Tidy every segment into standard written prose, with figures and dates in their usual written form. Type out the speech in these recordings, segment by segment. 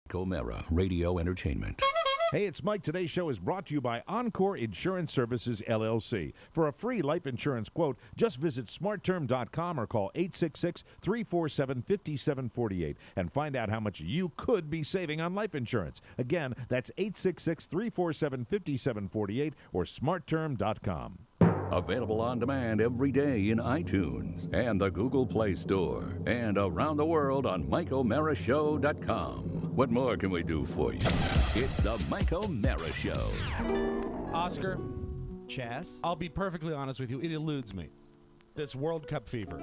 Gomera Radio Entertainment. Hey, it's Mike. Today's show is brought to you by Encore Insurance Services, LLC. For a free life insurance quote, just visit smartterm.com or call 866-347-5748 and find out how much you could be saving on life insurance. Again, that's 866-347-5748 or smartterm.com. Available on demand every day in iTunes and the Google Play Store and around the world on MikeO'MaraShow.com. What more can we do for you? It's the Mike O'Mara Show. Oscar, Chess. I'll be perfectly honest with you. It eludes me. This World Cup fever.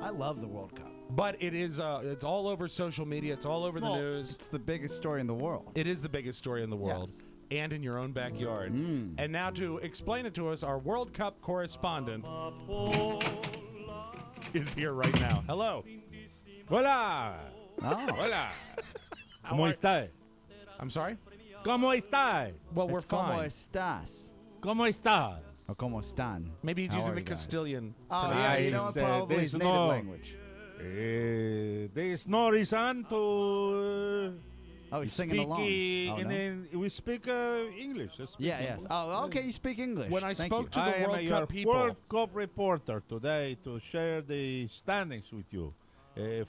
I love the World Cup. But it is, it's all over social media. It's all over the news. It's the biggest story in the world. It is the biggest story in the world. Yes. And in your own backyard. And now to explain it to us, our World Cup correspondent is here right now. Hello. Hola. Oh. Hola. ¿Cómo está? I'm sorry? ¿Cómo está? Well, we're It's como fine. estás? ¿Cómo está? Or como están? Maybe he's How using are the you guys? Castilian. Oh, yeah, you know what? Probably there's his native no- language. There's no reason to Oh, he's singing speak, along. Oh, and no? then we speak English. Yeah, yes. Oh, okay, you speak English. When I Thank spoke you. to the I am World your Cup people. World Cup reporter today to share the standings with you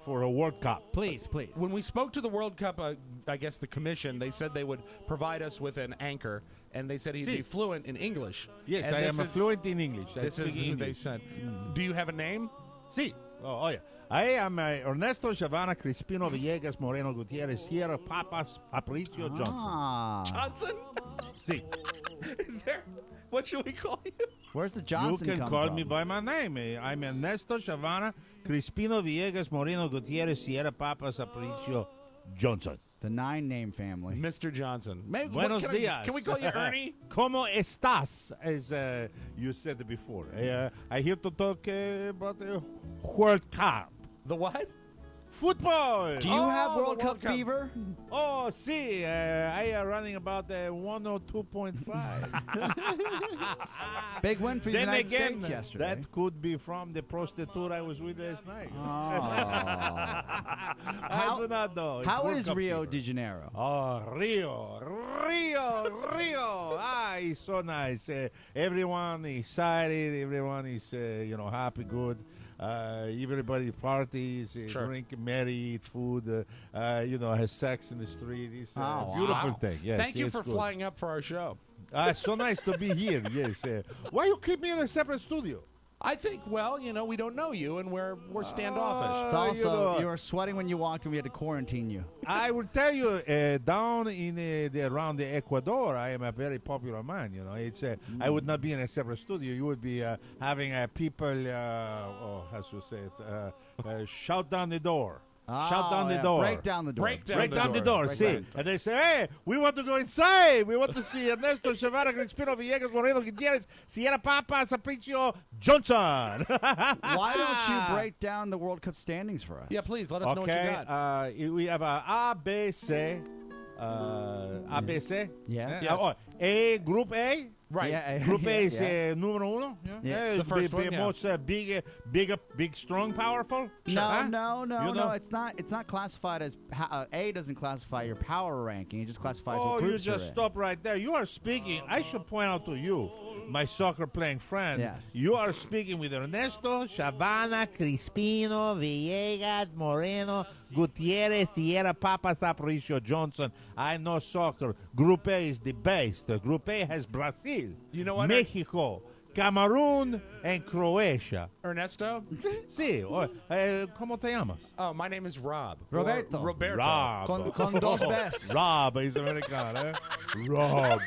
for a World Cup. Please, please. When we spoke to the World Cup, I guess the commission, they said they would provide us with an anchor, and they said he'd Si. be fluent in English. Yes, And I this am is- fluent in English. I This is speak who they English. said. Do you have a name? Sí. Oh, yeah. I am Ernesto Chavana Crispino Villegas Moreno Gutierrez Sierra Papas Aparicio Johnson. Ah. Johnson? Sí. Is there? What should we call you? Where's the Johnson You can come call from? me by my name. I'm Ernesto Chavana Crispino Villegas Moreno Gutierrez Sierra Papas Aparicio Johnson. The 9-name family. Mr. Johnson. Maybe, Buenos can I- dias. Can we call you Ernie? ¿Cómo estás? As you said before. I'm here to talk about the World Cup. The what? Football! Do you have the World Cup World Cup. fever? Oh, see, I am running about 102.5. Big win for the Then United again, States yesterday. that could be from the prostitute I was with last night. Oh. I do not know. It's How World is Cup Rio fever. de Janeiro? Oh, Rio. It's so nice. Everyone is excited. Everyone is, happy, good. Everybody parties, Sure. drink, merry, eat food, has sex in the street. It's a Oh, beautiful wow. thing. Yes, Thank you it's for good. flying up for our show. It's so nice to be here. Yes. Why you keep me in a separate studio? I think, well, we don't know you, and we're standoffish. It's you also, know- you were sweating when you walked and we had to quarantine you. I will tell you, down in around the Ecuador, I am a very popular man. It's I would not be in a separate studio. You would be having people, how should I say it, shout down the door. Shout down the yeah. door. Break down the door. Break down Break down the door, Break see. down. And they say, hey, we want to go inside. We want to see Ernesto Chavana Crispino Villegas Moreno Gutierrez Sierra Papa Sapricio Johnson. Why don't you break down the World Cup standings for us? Yeah, please, let us know what you Okay, got. we have A, B, C. A, B, C. Yeah. Yes. A, Group A. Right. Yeah, Group A is yeah. numero uno. Yeah. The first one, yeah. Most big, strong, powerful. No, Huh? no, no, You no. know? It's not classified as A. Doesn't classify your power ranking. It just classifies Oh, what you groups you're just in. stop right there. You are speaking. I should point out to you, my soccer playing friend. Yes. You are speaking with Ernesto Chavana Crispino Villegas Moreno Gutierrez Sierra Papa Sapricio Johnson. I know soccer. Group A is the best. Group A has Brazil, You know what? Mexico, Cameroon, and Croatia. Ernesto? Sí. ¿Cómo te llamas? Oh, my name is Rob. Roberto. Or Roberto. Rob. Con dos Bs. Rob is American, eh? Rob.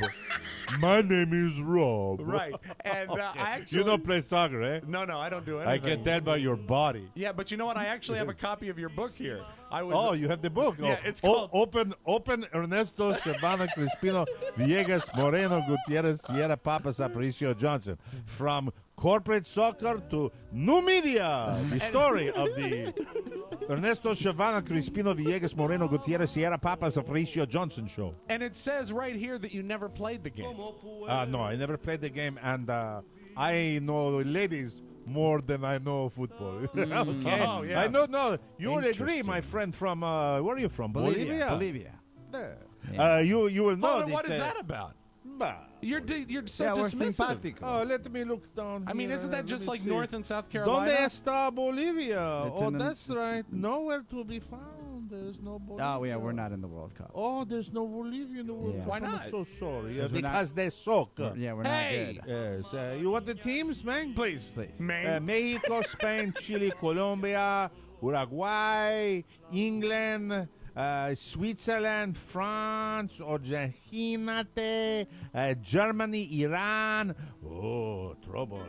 My name is Rob. Right. And I actually... You don't play soccer, eh? No, I don't do I anything. can tell by your body. Yeah, but you know what? I actually have a copy of your book here. Oh, you have the book. Yeah, Oh, it's called- Open Ernesto Chavana Crispino Villegas Moreno Gutierrez Sierra Papa Sapricio Johnson. From corporate soccer to new media. The story of the Ernesto Chavana Crispino Villegas Moreno Gutierrez Sierra Papa Sapricio Johnson show. And it says right here that you never played the game. No, I never played the game, and I know ladies more than I know football. Okay. Oh, yeah. I know. No, you will agree, my Interesting. friend from where are you from? Bolivia. You will know Oh, what is that. that about? Bah. You're so Yeah, we're dismissive. simpático. Oh, let me look down. I mean, here. isn't that Let just me like see. North and South Donde Carolina? está Bolivia? It's Oh, in the- that's right. Nowhere to be found. There's no Bolivia. Oh, yeah, we're not in the World Cup. Oh, there's no Bolivia in the World Yeah. Cup. Why I'm not? so sorry. Because we're not- Because they suck. Yeah, we're Hey! not good. Yes. You want the teams, man? Please. Please. Maine. Mexico, Spain, Chile, Colombia, Uruguay, England, Switzerland, France, Argentina, Germany, Iran. Oh, trouble.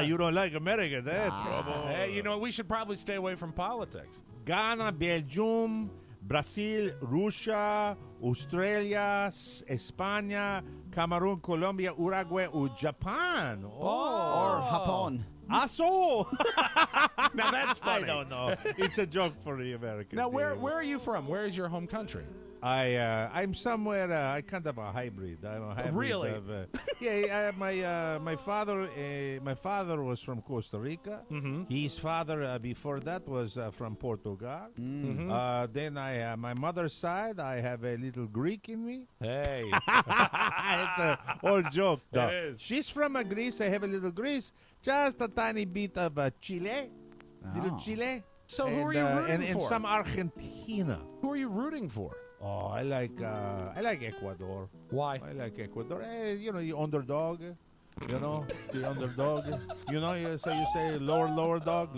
You don't like America, trouble. Hey, you know, we should probably stay away from politics. Ghana, Belgium, Brazil, Russia, Australia, España, Cameroon, Colombia, Uruguay, Japan. Or Japón. So. Now that's I funny. don't know. It's a joke for the Americans. Now, where are you from? Where is your home country? I'm somewhere. I kind of a hybrid. I'm a hybrid. Really? Of, my father was from Costa Rica. Mm-hmm. His father before that was from Portugal. Mm-hmm. Then my mother's side, I have a little Greek in me. Hey. It's an old joke, though. It is. She's from Greece. I have a little Greece. Just a tiny bit of Chile. Little Oh. Chile. So who are you rooting and for? some Argentina. Who are you rooting for? Oh, I like Ecuador. Why? I like Ecuador. You know, the underdog. You know, the underdog. You know, you say lower dog.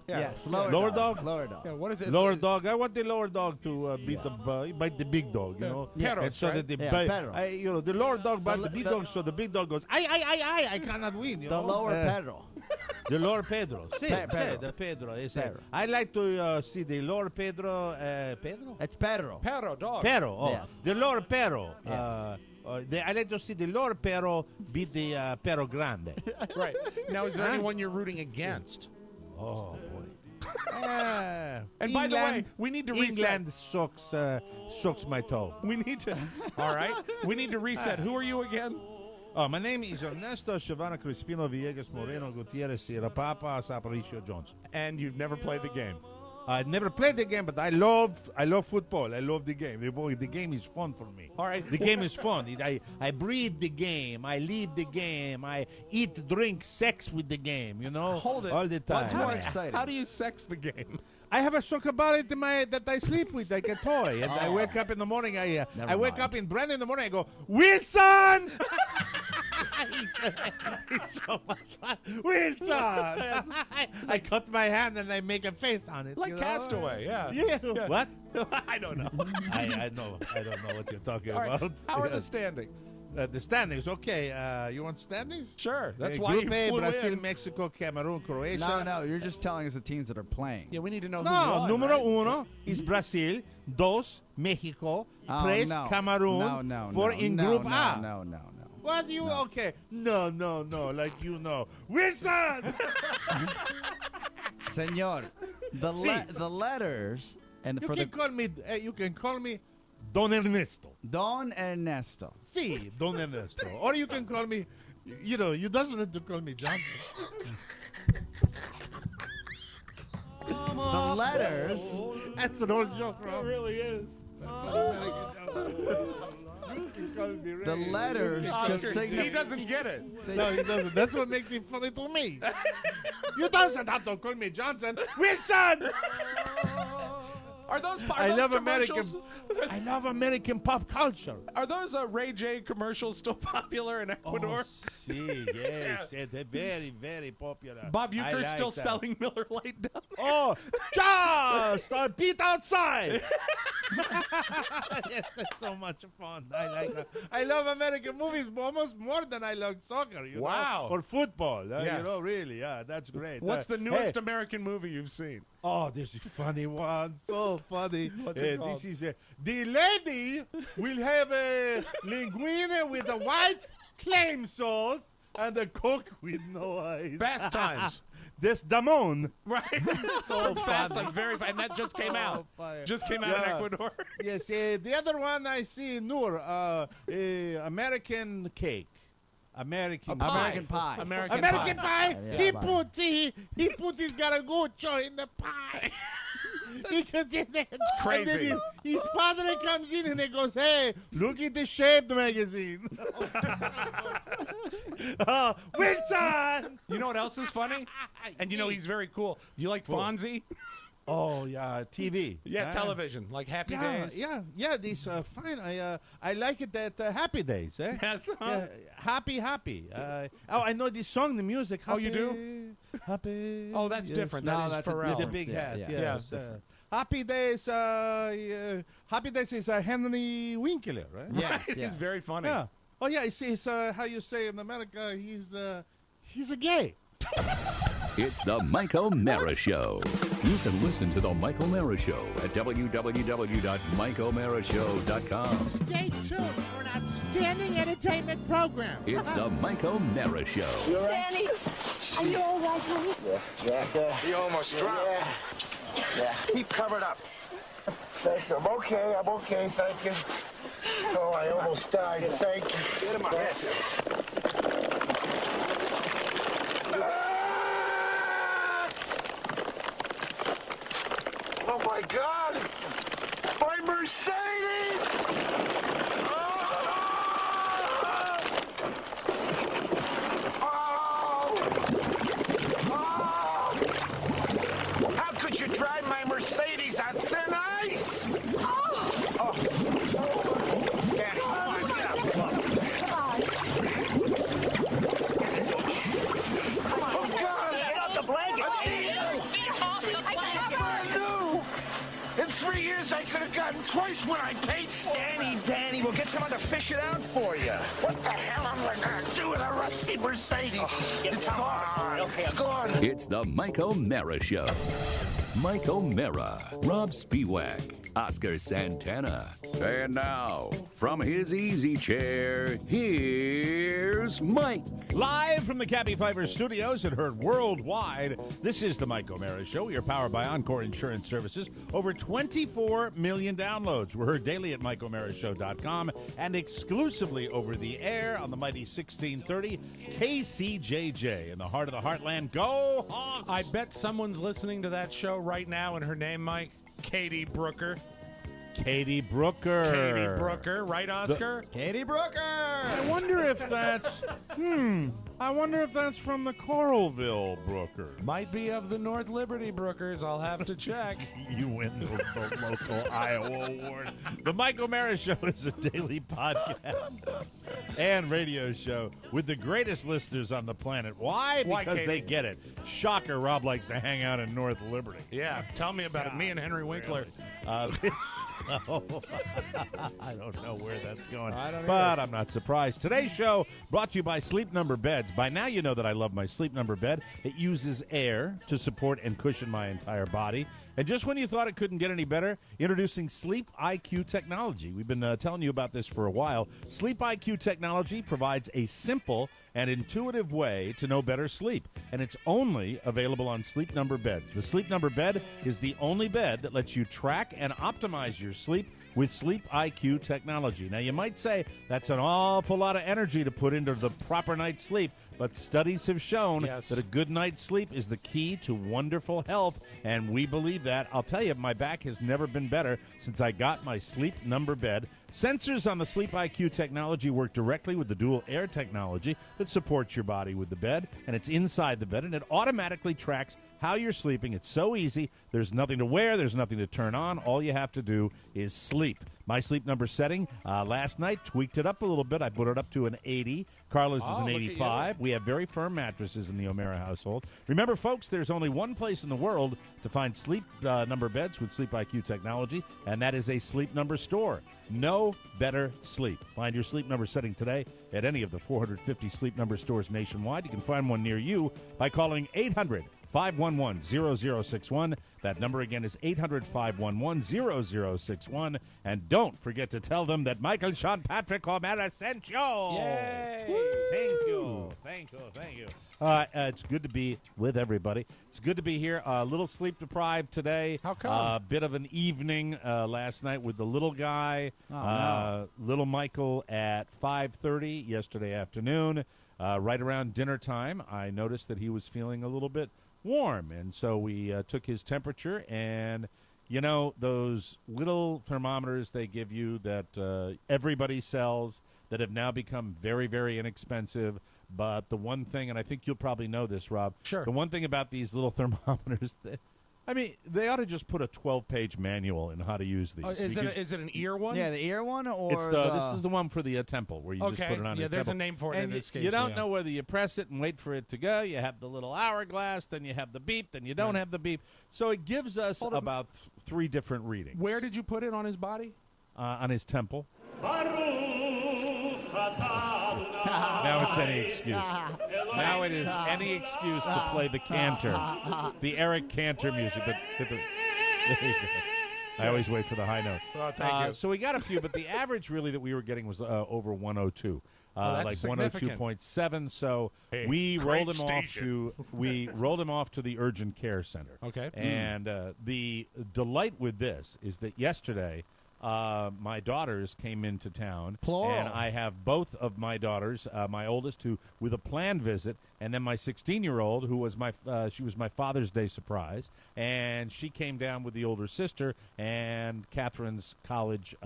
Yes, Lower dog? Lower dog. Yeah, what is it? Lower dog. I want the lower dog to beat bite the big dog. You know, Perros, and so right? that the Yeah, perros. you know, the lower dog bite the big the- dog, so the big dog goes, I cannot win. You The know? lower Pedro. The Lord Pedro. Sí, Pedro. the Pedro. Pedro. I like to see the Lord Pedro. Pedro? It's Pedro. Perro dog. Pero. Oh, Yes. the Lord Pero. Yes. I like to see the Lord Pero beat the Pero Grande. Right. Now, is there Huh? anyone you're rooting against? Oh, boy. And by the way, we need to reset. England sucks my toe. We need to. All right. We need to reset. Who are you again? Oh, my name is Ernesto Shavana Crispino Villegas Moreno Gutierrez Sierra Papa Aparicio Johnson. And you've never played the game. I never played the game, but I love football. I love the game. The game is fun for me. All right. The game is fun. I breathe the game. I lead the game. I eat, drink, sex with the game. You know, Hold it. all the time. What's more exciting? How do you sex the game? I have a soccer ball that I sleep with like a toy, and I wake up in the morning. I wake mind. up in brand in the morning. I go, Wilson. It's so much fun. Wilson. I cut my hand and I make a face on it. Like you know? Castaway, yeah. Yeah. What? I don't know. I know. I don't know what you're talking All right. about. How are the Yes. standings? The standings? Okay. You want standings? Sure. That's why Group you A, flew Brazil, in. Mexico, Cameroon, Croatia. No, you're just telling us the teams that are playing. Yeah, we need to know who No, won, número right? uno is Brazil, dos, México, Oh, tres, no. Cameroon, No, four no, in no, Group no, A. No. What you? Okay. No, like you know. Wilson! Senor, the Sí. the letters and you for can call me Don Ernesto. Don Ernesto. Sí, Don Ernesto. Or you can call me, you know, you doesn't have to call me Johnson. The letters. That's an old joke, It Rob. really is. The letters just Oscar, he signify. doesn't get it. No, he doesn't. That's what makes it funny to me. You doesn't have to call me Johnson. Wilson! Are those I those love commercials? I love American pop culture. Are those Ray J commercials still popular in Ecuador? See, yes, they're very, very popular. Bob I Euchre's like still that. selling Miller Lite down there. Oh, just a beat outside. Yes, it's so much fun. I like that. I love American movies almost more than I love soccer. You Wow. know? Or football. Yeah. You know, really. Yeah, that's great. What's the newest Hey, American movie you've seen? oh, this is a funny one. So funny. What's it called? This is the lady will have a linguine with a white claim sauce and a coke with no eyes. Fast Times. This Damon. Right. So Fast funny. and very fast. And that just came out. funny. Just came out Yeah. in Ecuador. Yes, the other one I see, Noor, American cake. American American Pie. American Pie. Yeah, he pie. put his garagucho in the pie. Because it's crazy. His father comes in and he goes, "Hey, look at the Shaped magazine." Wilson. You know what else is funny? And you know he's very cool. Do you like Fonzie? Oh yeah, TV. Yeah, television, like Happy Yeah, Days. yeah. These fine. I like it that Happy Days. Eh? Yes. Yeah, happy. I know this song, the music. Happy, Oh, you do? Happy. Oh, that's yes. different. No, That is that's a Pharrell. With the different- big yeah, hat. yeah. Yes. Yeah. Happy Days. Happy Days is Henry Winkler, right? Yes, He's yes. very funny. Yeah. Oh yeah. He's how you say in America. He's a gay. It's the Mike O'Mara Show. You can listen to the Mike O'Mara Show at www.mikeomarashow.com. Stay tuned for an outstanding entertainment program. It's the Mike O'Mara Show. Danny, are you all right, honey? You almost dropped. Yeah. Keep covered up. Thank you. I'm okay, thank you. Oh, I almost died, thank you. Get him up. Yes. Oh, my God! My Mercedes! Oh! Oh! How could you drive my Mercedes on thin ice? Oh! Danny, come on, get up. Oh, God! Get off the blanket. Brand new! In 3 years, I could have gotten twice what I paid for. Danny, we'll get someone to fish it out for you. What the hell am I gonna do with a rusty Mercedes? It's gone. It's gone. It's the Mike O'Mara Show. Mike O'Mara, Rob Spiewak, Oscar Santana. And now, from his easy chair, here's Mike. Live from the Cabby Fiber studios and heard worldwide, this is the Mike O'Mara Show. We are powered by Encore Insurance Services. Over 24 million downloads. We're heard daily at MikeO'MaraShow.com and exclusively over the air on the mighty 1630 KCJJ in the heart of the heartland. Go Hawks! I bet someone's listening to that show right now, and her name, Mike, Katie Brooker. Katie Brooker. Katie Brooker, right, Oscar? Katie Brooker. I wonder if that's from the Coralville Brooker. Might be of the North Liberty Brookers. I'll have to check. You win the local Iowa award. The Mike O'Mara Show is a daily podcast and radio show with the greatest listeners on the planet. Why? Why, Because Katie? they get it. Shocker, Rob likes to hang out in North Liberty. Yeah, tell me about it. Me and Henry Winkler. I don't know where that's going. I don't but I'm not surprised. Today's show brought to you by Sleep Number Beds. By now you know that I love my Sleep Number bed. It uses air to support and cushion my entire body. And just when you thought it couldn't get any better, introducing Sleep IQ technology. We've been telling you about this for a while. Sleep IQ technology provides a simple and intuitive way to know better sleep, and it's only available on Sleep Number beds. The Sleep Number bed is the only bed that lets you track and optimize your sleep with Sleep IQ technology. Now, you might say that's an awful lot of energy to put into the proper night's sleep, but studies have shown Yes. that a good night's sleep is the key to wonderful health, and we believe that. I'll tell you, my back has never been better since I got my Sleep Number bed. Sensors on the Sleep IQ technology work directly with the dual air technology that supports your body with the bed, and it's inside the bed, and it automatically tracks how you're sleeping. It's so easy. There's nothing to wear. There's nothing to turn on. All you have to do is sleep. My Sleep Number setting last night, tweaked it up a little bit. I put it up to an 80. Carlos is an look at you. 85. We have very firm mattresses in the O'Mara household. Remember, folks, there's only one place in the world to find Sleep Number beds with Sleep IQ technology, and that is a Sleep Number store. No better sleep. Find your Sleep Number setting today at any of the 450 Sleep Number stores nationwide. You can find one near you by calling 800-511-0061. That number again is 800-511-0061. And don't forget to tell them that Michael Sean Patrick O'Mara sent you. Yay! Thank you. Thank you. Thank you. It's good to be with everybody. It's good to be here. A little sleep deprived today. How come? A bit of an evening last night with the little guy, Oh, no. little Michael at 5:30 yesterday afternoon. right around dinner time, I noticed that he was feeling a little bit warm, and so we took his temperature, and you know those little thermometers they give you that everybody sells that have now become very, very inexpensive. But the one thing, and I think you'll probably know this, Rob. Sure. The one thing about these little thermometers, I mean, they ought to just put a 12-page manual in how to use these. Is it an ear one? Yeah, the ear one, or It's this is the one for the temple where you just put it on his temple. there's a name for it in this case. You don't know whether you press it and wait for it to go. You have the little hourglass, then you have the beep, then you don't have the beep. So it gives us about 3 different readings. Where did you put it on his body? On his temple. Now it's any excuse. Now it is any excuse to play the cantor, the Eric Cantor music. But I always wait for the high note. Oh, thank you. So we got a few, but the average really that we were getting was over 102. That's like significant. 102.7. So we rolled him off to the urgent care center. Okay. And the delight with this is that yesterday my daughters came into town, Plural. and I have both of my daughters, my oldest who with a planned visit, and then my 16-year-old who was she was my Father's Day surprise, and she came down with the older sister and Catherine's college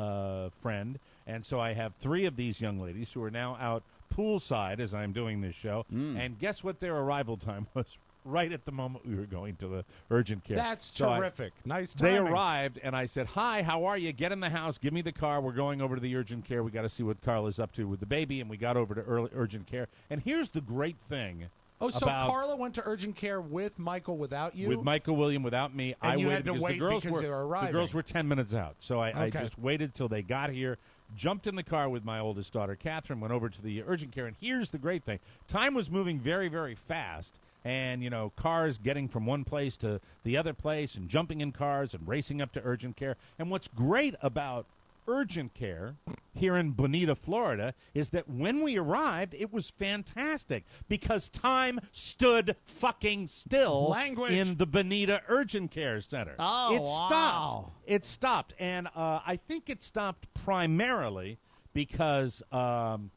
friend, and so I have 3 of these young ladies who are now out poolside as I'm doing this show, and guess what their arrival time was? Right at the moment we were going to the urgent care. That's So terrific. Nice timing. They arrived, and I said, "Hi, how are you? Get in the house. Give me the car. We're going over to the urgent care. We got to see what Carla's up to with the baby." And we got over to urgent care. And here's the great thing. Oh, so about Carla went to urgent care with Michael without you? with Michael William without me. And I you waited had to because wait the girls because they were the arriving. girls were 10 minutes out. So I Okay. just waited till they got here, jumped in the car with my oldest daughter, Catherine, went over to the urgent care. And here's the great thing. Time was moving very, very fast. And, you know, cars getting from one place to the other place and jumping in cars and racing up to urgent care. And what's great about urgent care here in Bonita, Florida, is that when we arrived, it was fantastic because time stood fucking still Language. in the Bonita Urgent Care Center. Oh, it stopped. wow. It stopped. And I think it stopped primarily because the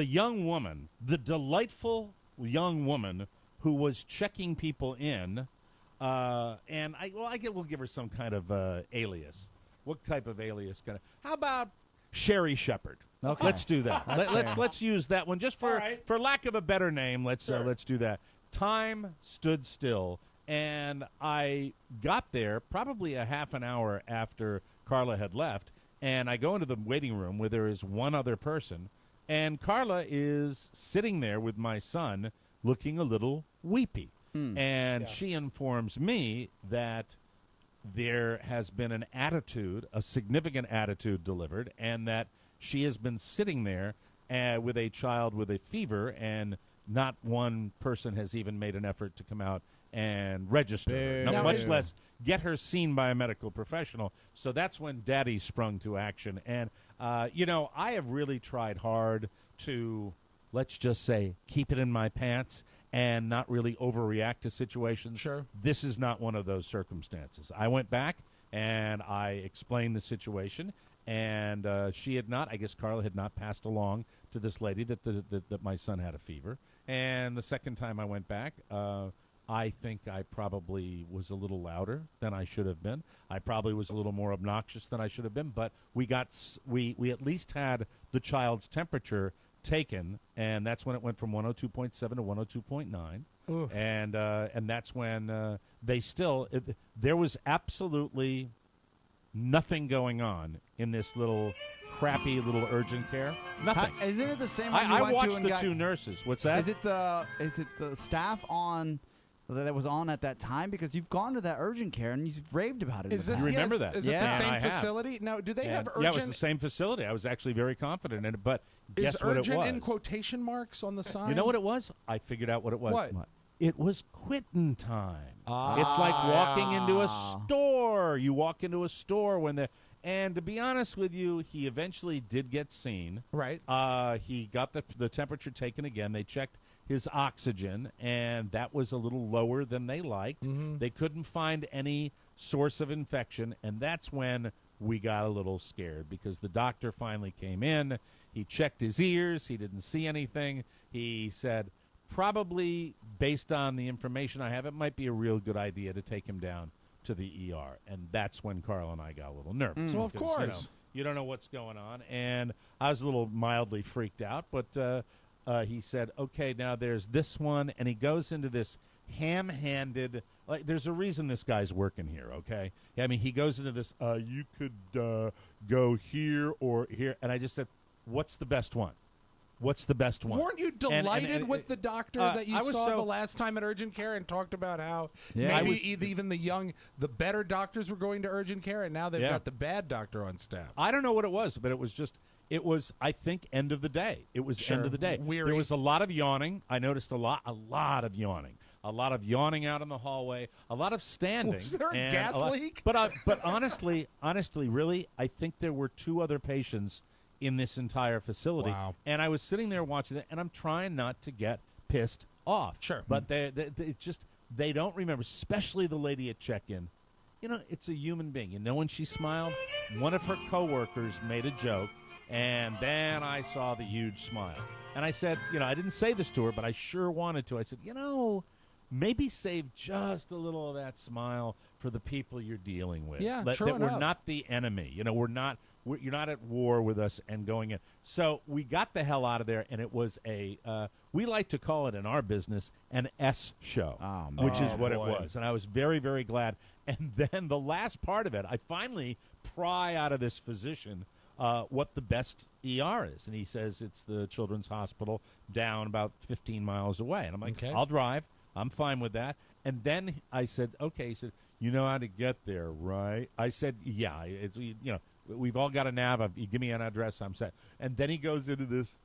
young woman, the delightful young woman who was checking people in, and we'll give her some kind of alias. What type of alias? How about Sherry Shepherd? Okay. Let's do that. Let's use that one just for All right. for lack of a better name. Let's do that. Time stood still, and I got there probably a half an hour after Carla had left, and I go into the waiting room where there is one other person, and Carla is sitting there with my son, looking a little weepy. And she informs me that there has been an attitude, a significant attitude delivered, and that she has been sitting there with a child with a fever, and not one person has even made an effort to come out and register her, Boo. much less get her seen by a medical professional. So that's when Daddy sprung to action. And, you know, I have really tried hard to, let's just say, keep it in my pants and not really overreact to situations. Sure. This is not one of those circumstances. I went back and I explained the situation, and she had not, I guess Carla had not passed along to this lady that my son had a fever. And the second time I went back, I think I probably was a little louder than I should have been. I probably was a little more obnoxious than I should have been, but we at least had the child's temperature taken, and that's when it went from 102.7 to 102.9. And that's when there was absolutely nothing going on in this little crappy little urgent care. Nothing. Isn't it the same one you I went to watched and the got, 2 nurses. What's that? Is it the staff on that was on at that time? Because you've gone to that urgent care and you've raved about it. Is in this the You past. remember that? Is it Yeah. the And same I have. facility? Now, do they have urgent? Yeah, it was the same facility. I was actually very confident in it, but Is guess what it urgent was? in quotation marks on the sign? You know what it was? I figured out what it was. What? It was quitting time. It's like walking into a store. You walk into a store when the and to be honest with you, he eventually did get seen. Right. He got the temperature taken again. They checked his oxygen, and that was a little lower than they liked. They couldn't find any source of infection, and that's when we got a little scared because the doctor finally came in. He checked his ears. He didn't see anything. He said, probably based on the information I have, it might be a real good idea to take him down to the ER. And that's when Carl and I got a little nervous. So, of because, course. you don't know what's going on. And I was a little mildly freaked out. But he said, okay, now there's this one. And he goes into this ham-handed, like, there's a reason this guy's working here, okay? I mean, he goes into this, you could go here or here. And I just said, what's the best one? What's the best one? Weren't you delighted with the doctor that you saw the last time at urgent care and talked about how maybe even the better doctors were going to urgent care, and now they've got the bad doctor on staff? I don't know what it was, but it was, I think, end of the day. It was end of the day. Weary. There was a lot of yawning. I noticed a lot of yawning. A lot of yawning out in the hallway. A lot of standing. Was there a gas leak? But honestly, really, I think there were 2 other patients in this entire facility. Wow. And I was sitting there watching it, and I'm trying not to get pissed off. Sure. But they don't remember, especially the lady at check-in. You know, it's a human being. You know, when she smiled, one of her coworkers made a joke, and then I saw the huge smile. And I said, I didn't say this to her, but I sure wanted to. I said, maybe save just a little of that smile for the people you're dealing with. Yeah, that true enough. We're not the enemy. You're not at war with us and going in. So we got the hell out of there, and it was we like to call it in our business an S show, which is what it was. And I was very, very glad. And then the last part of it, I finally pry out of this physician what the best ER is. And he says it's the Children's Hospital down about 15 miles away. And I'm like, okay. I'll drive. I'm fine with that. And then I said, okay. He said, you know how to get there, right? I said, yeah. We've all got a nav. You give me an address, I'm set. And then he goes into this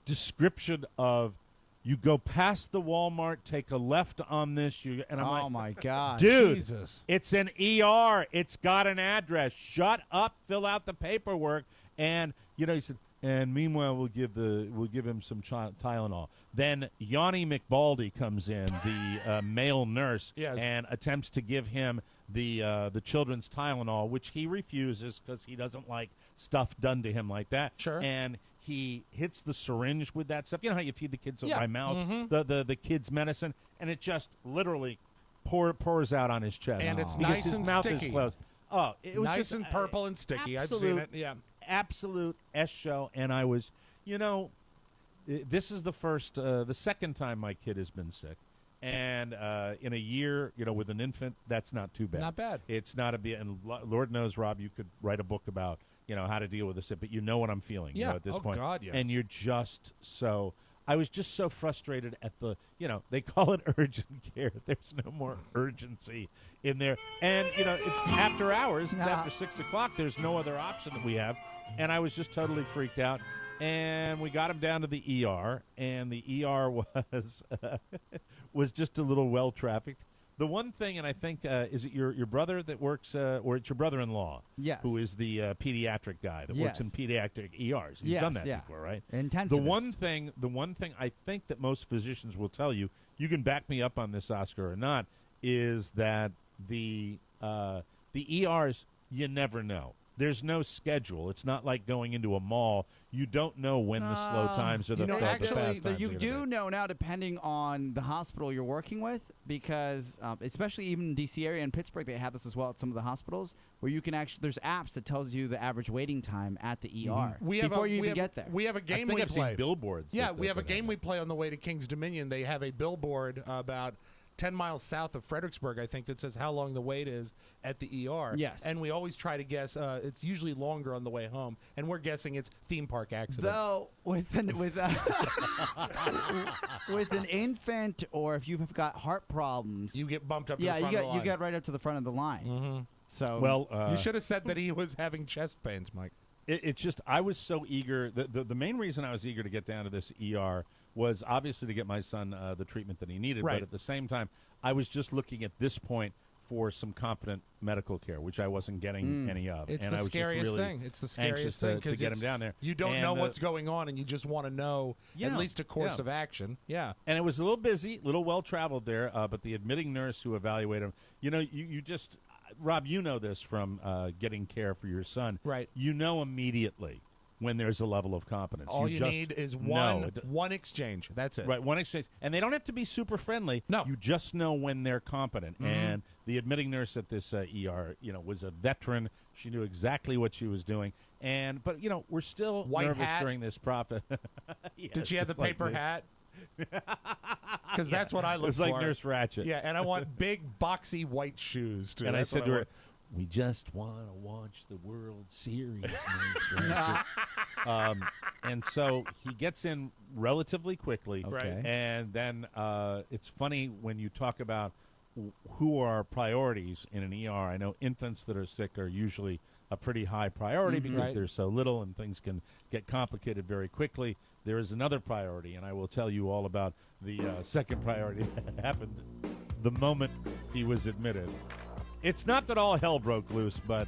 description of, you go past the Walmart, take a left on this. And I'm like, oh, my God. Dude, Jesus. It's an ER. It's got an address. Shut up. Fill out the paperwork. And, he said, and meanwhile, we'll give him some Tylenol. Then Yanni McBaldy comes in, the male nurse, and attempts to give him the children's Tylenol, which he refuses because he doesn't like stuff done to him like that. Sure. And he hits the syringe with that stuff. You know how you feed the kids by mouth, Mm-hmm. the kids' medicine, and it just literally pours out on his chest. And it's because nice his and mouth sticky. is closed. Oh, it was nice just and purple and sticky. I've seen it. Yeah. Absolute S show. And I was, this is the second time my kid has been sick. And in a year, with an infant, that's not too bad. Not bad. It's not a bit. And Lord knows, Rob, you could write a book about, how to deal with this. But you know what I'm feeling at this point. God, yeah. And you're just so. I was just so frustrated at the, they call it urgent care. There's no more urgency in there. And, it's after hours. It's after 6 o'clock. There's no other option that we have. And I was just totally freaked out. And we got him down to the ER. And the ER was just a little well-trafficked. The one thing, and I think, is it your brother that works, or it's your brother-in-law? Yes. Who is the pediatric guy that works in pediatric ERs. He's done that before, right? Intensivist. The one thing I think that most physicians will tell you, you can back me up on this, Oscar, or not, is that the ERs, you never know. There's no schedule. It's not like going into a mall. You don't know when the slow times or the fast times. You do know now, depending on the hospital you're working with, because especially even in D.C. area and Pittsburgh, they have this as well at some of the hospitals, where you can actually there's apps that tells you the average waiting time at the ER before you even get there. We have a game I think we I've play. seen billboards. Yeah, we have a game we play on the way to King's Dominion. They have a billboard about 10 miles south of Fredericksburg, I think, that says how long the wait is at the ER. Yes. And we always try to guess. It's usually longer on the way home, and we're guessing it's theme park accidents. Though with an infant, or if you've got heart problems, you get bumped up to the yeah, front of the line. you get right up to the front of the line. Mm-hmm. So you should have said that he was having chest pains, Mike. It's just I was so eager. The main reason I was eager to get down to this ER was obviously to get my son the treatment that he needed. Right. But at the same time, I was just looking at this point for some competent medical care, which I wasn't getting any of. It's and the I was scariest just really thing. It's the scariest anxious thing to get him down there. You don't And know what's going on, and you just want to know at least a course of action. Yeah. And it was a little busy, a little well-traveled there, but the admitting nurse who evaluated him, you just Rob, you know this from getting care for your son. Right. You know immediately when there's a level of competence. All you just need is know. one exchange. That's it. Right, one exchange. And they don't have to be super friendly. No. You just know when they're competent. And the admitting nurse at this ER, was a veteran. She knew exactly what she was doing. But, we're still White nervous hat? during this profit. Did she have the paper hat? Because that's what I look It's for. like Nurse Ratched. Yeah, and I want big, boxy white shoes, too. And That's I said what to her, want. we just want to watch the World Series, Nurse Ratched. And so he gets in relatively quickly. Okay. And then it's funny when you talk about who are priorities in an ER. I know infants that are sick are usually a pretty high priority because Right. they're so little and things can get complicated very quickly. There is another priority, and I will tell you all about the second priority that happened the moment he was admitted. It's not that all hell broke loose, but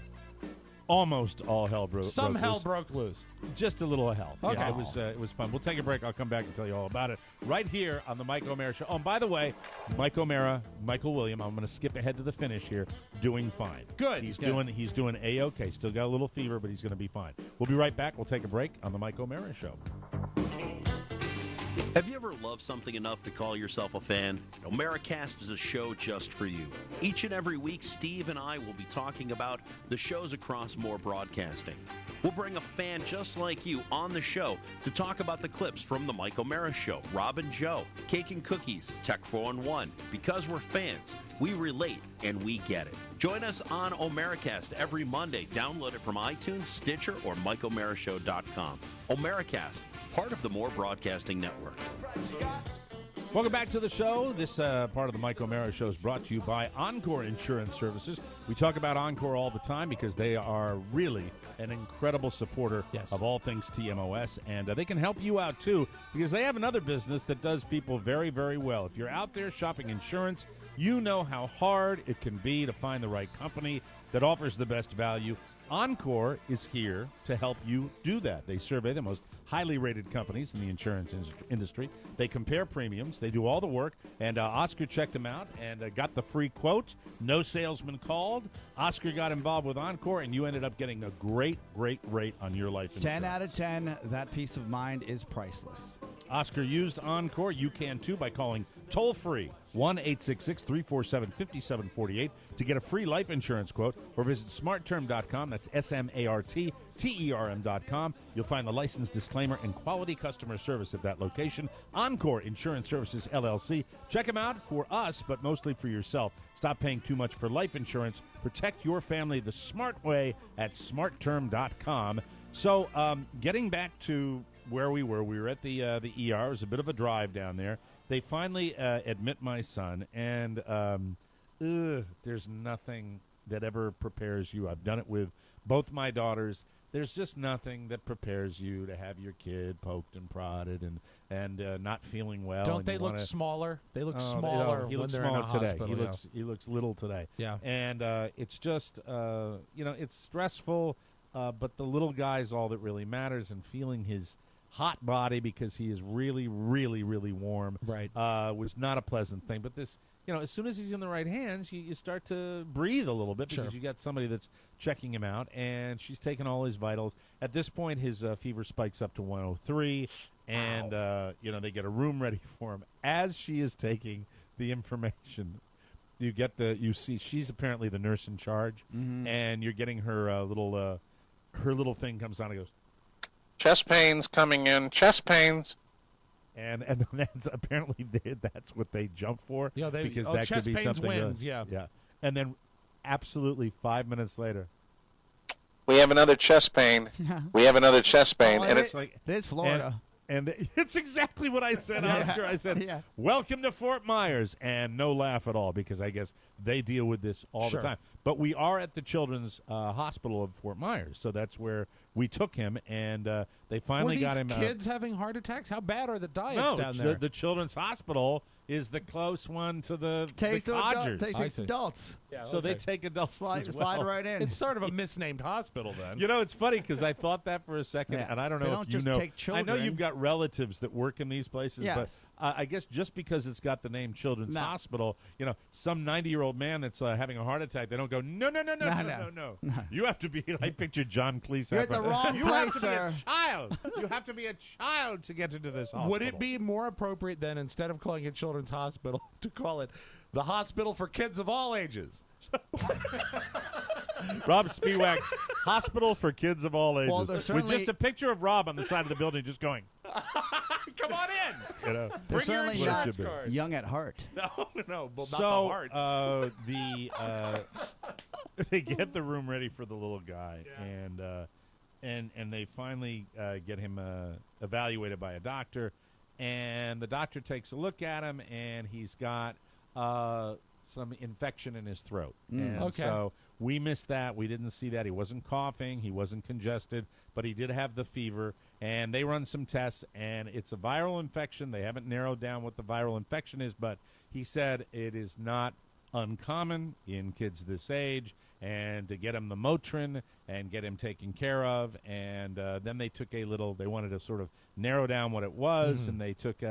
almost all hell broke loose. Some hell broke loose. Just a little hell. Okay. Yeah, it was fun. We'll take a break. I'll come back and tell you all about it right here on the Mike O'Mara Show. Oh, and by the way, Mike O'Mara, Michael William, I'm going to skip ahead to the finish here, doing fine. Good. He's Good. doing A-OK. Still got a little fever, but he's going to be fine. We'll be right back. We'll take a break on the Mike O'Mara Show. Have you ever loved something enough to call yourself a fan? Omeracast is a show just for you. Each and every week, Steve and I will be talking about the shows across More Broadcasting. We'll bring a fan just like you on the show to talk about the clips from the Mike O'Mara Show, Rob and Joe, Cake and Cookies, Tech 411. Because we're fans, we relate and we get it. Join us on Omeracast every Monday. Download it from iTunes, Stitcher, or MikeO'MaraShow.com. Omeracast, part of the More Broadcasting Network. Welcome back to the show. This part of the Mike O'Mara Show is brought to you by Encore Insurance Services. We talk about Encore all the time because they are really an incredible supporter of all things TMOS, and they can help you out too because they have another business that does people very, very well. If you're out there shopping insurance, you know how hard it can be to find the right company that offers the best value. Encore is here to help you do that. They survey the most highly rated companies in the insurance industry. They compare premiums. They do all the work. And Oscar checked them out and got the free quote. No salesman called. Oscar got involved with Encore, and you ended up getting a great, great rate on your life insurance. 10 out of 10. That peace of mind is priceless. Oscar used Encore. You can too by calling toll-free 1-866-347-5748 to get a free life insurance quote, or visit smartterm.com. That's SMARTTERM.com. You'll find the license disclaimer and quality customer service at that location. Encore Insurance Services, LLC. Check them out for us, but mostly for yourself. Stop paying too much for life insurance. Protect your family the smart way at smartterm.com. So getting back to where we were at the ER. It was a bit of a drive down there. They finally admit my son, and there's nothing that ever prepares you. I've done it with both my daughters. There's just nothing that prepares you to have your kid poked and prodded and not feeling well. Don't they look smaller? They look smaller he when looks they're smaller in a today. hospital. He looks little today. Yeah. And it's just it's stressful, but the little guy's all that really matters, and feeling his hot body because he is really, really, really warm. Right. Was not a pleasant thing. But this, as soon as he's in the right hands, you start to breathe a little bit because you got somebody that's checking him out, and she's taking all his vitals. At this point, his fever spikes up to 103, and they get a room ready for him. As she is taking the information, you see she's apparently the nurse in charge, and you're getting her little thing comes on and goes, chest pains coming in, chest pains. And then that's apparently that's what they jump for. Yeah, because that chest could be pains something. Wins, yeah. And then, absolutely 5 minutes later, we have another chest pain. We have another chest pain, and it's like it is Florida. And it's exactly what I said, Oscar. I said, welcome to Fort Myers, and no laugh at all, because I guess they deal with this all the time. But we are at the Children's Hospital of Fort Myers, so that's where we took him, and they finally got him. Were these kids having heart attacks? How bad are the diets down there? The Children's Hospital is the close one to the Codgers. Take adults. Yeah, so they take adults as well. Slide right in. It's sort of a misnamed hospital then. It's funny because I thought that for a second, and I don't know if you know. Take children. I know you've got relatives that work in these places, but I guess just because it's got the name Children's Hospital, some 90-year-old man that's having a heart attack, they don't go, no. You have to be, I picture John Cleese. You're at the wrong place, sir. Child. You have to be a child to get into this hospital. Would it be more appropriate then, instead of calling it Children's Hospital, to call it the Hospital for Kids of All Ages? Rob Spiewak's Hospital for Kids of All Ages. Well, with just a picture of Rob on the side of the building just going, come on in. They're certainly not young at heart. No, but so, not the heart. They get the room ready for the little guy, and they finally get him evaluated by a doctor, and the doctor takes a look at him, and he's got some infection in his throat. And so we missed that. We didn't see that. He wasn't coughing. He wasn't congested, but he did have the fever. And they run some tests, and it's a viral infection. They haven't narrowed down what the viral infection is, but he said it is not uncommon in kids this age, and to get him the Motrin and get him taken care of. And then they took they wanted to sort of narrow down what it was, and they took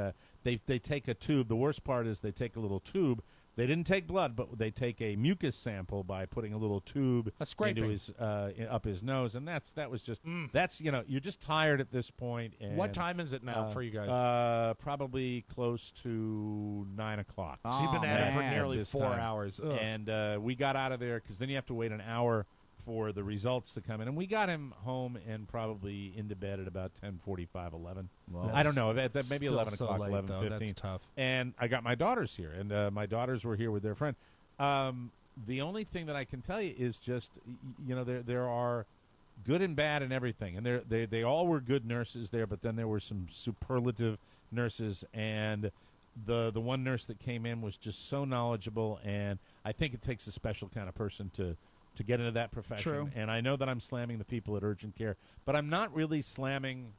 they take a tube. The worst part is they take a little tube. They didn't take blood, but they take a mucus sample by putting a little tube into his up his nose, and that was just that's you're just tired at this point. And, what time is it now for you guys? Probably close to 9 o'clock. So you've been at it for nearly 4 hours, and we got out of there because then you have to wait an hour for the results to come in, and we got him home and probably into bed at about 10:45, 11. Well, I don't know, maybe 11 so o'clock, late, 11:15. That's tough. And I got my daughters here, and my daughters were here with their friend. The only thing that I can tell you is just, there are good and bad and everything, and they all were good nurses there, but then there were some superlative nurses, and the one nurse that came in was just so knowledgeable, and I think it takes a special kind of person to get into that profession. True. And I know that I'm slamming the people at urgent care, but I'm not really slamming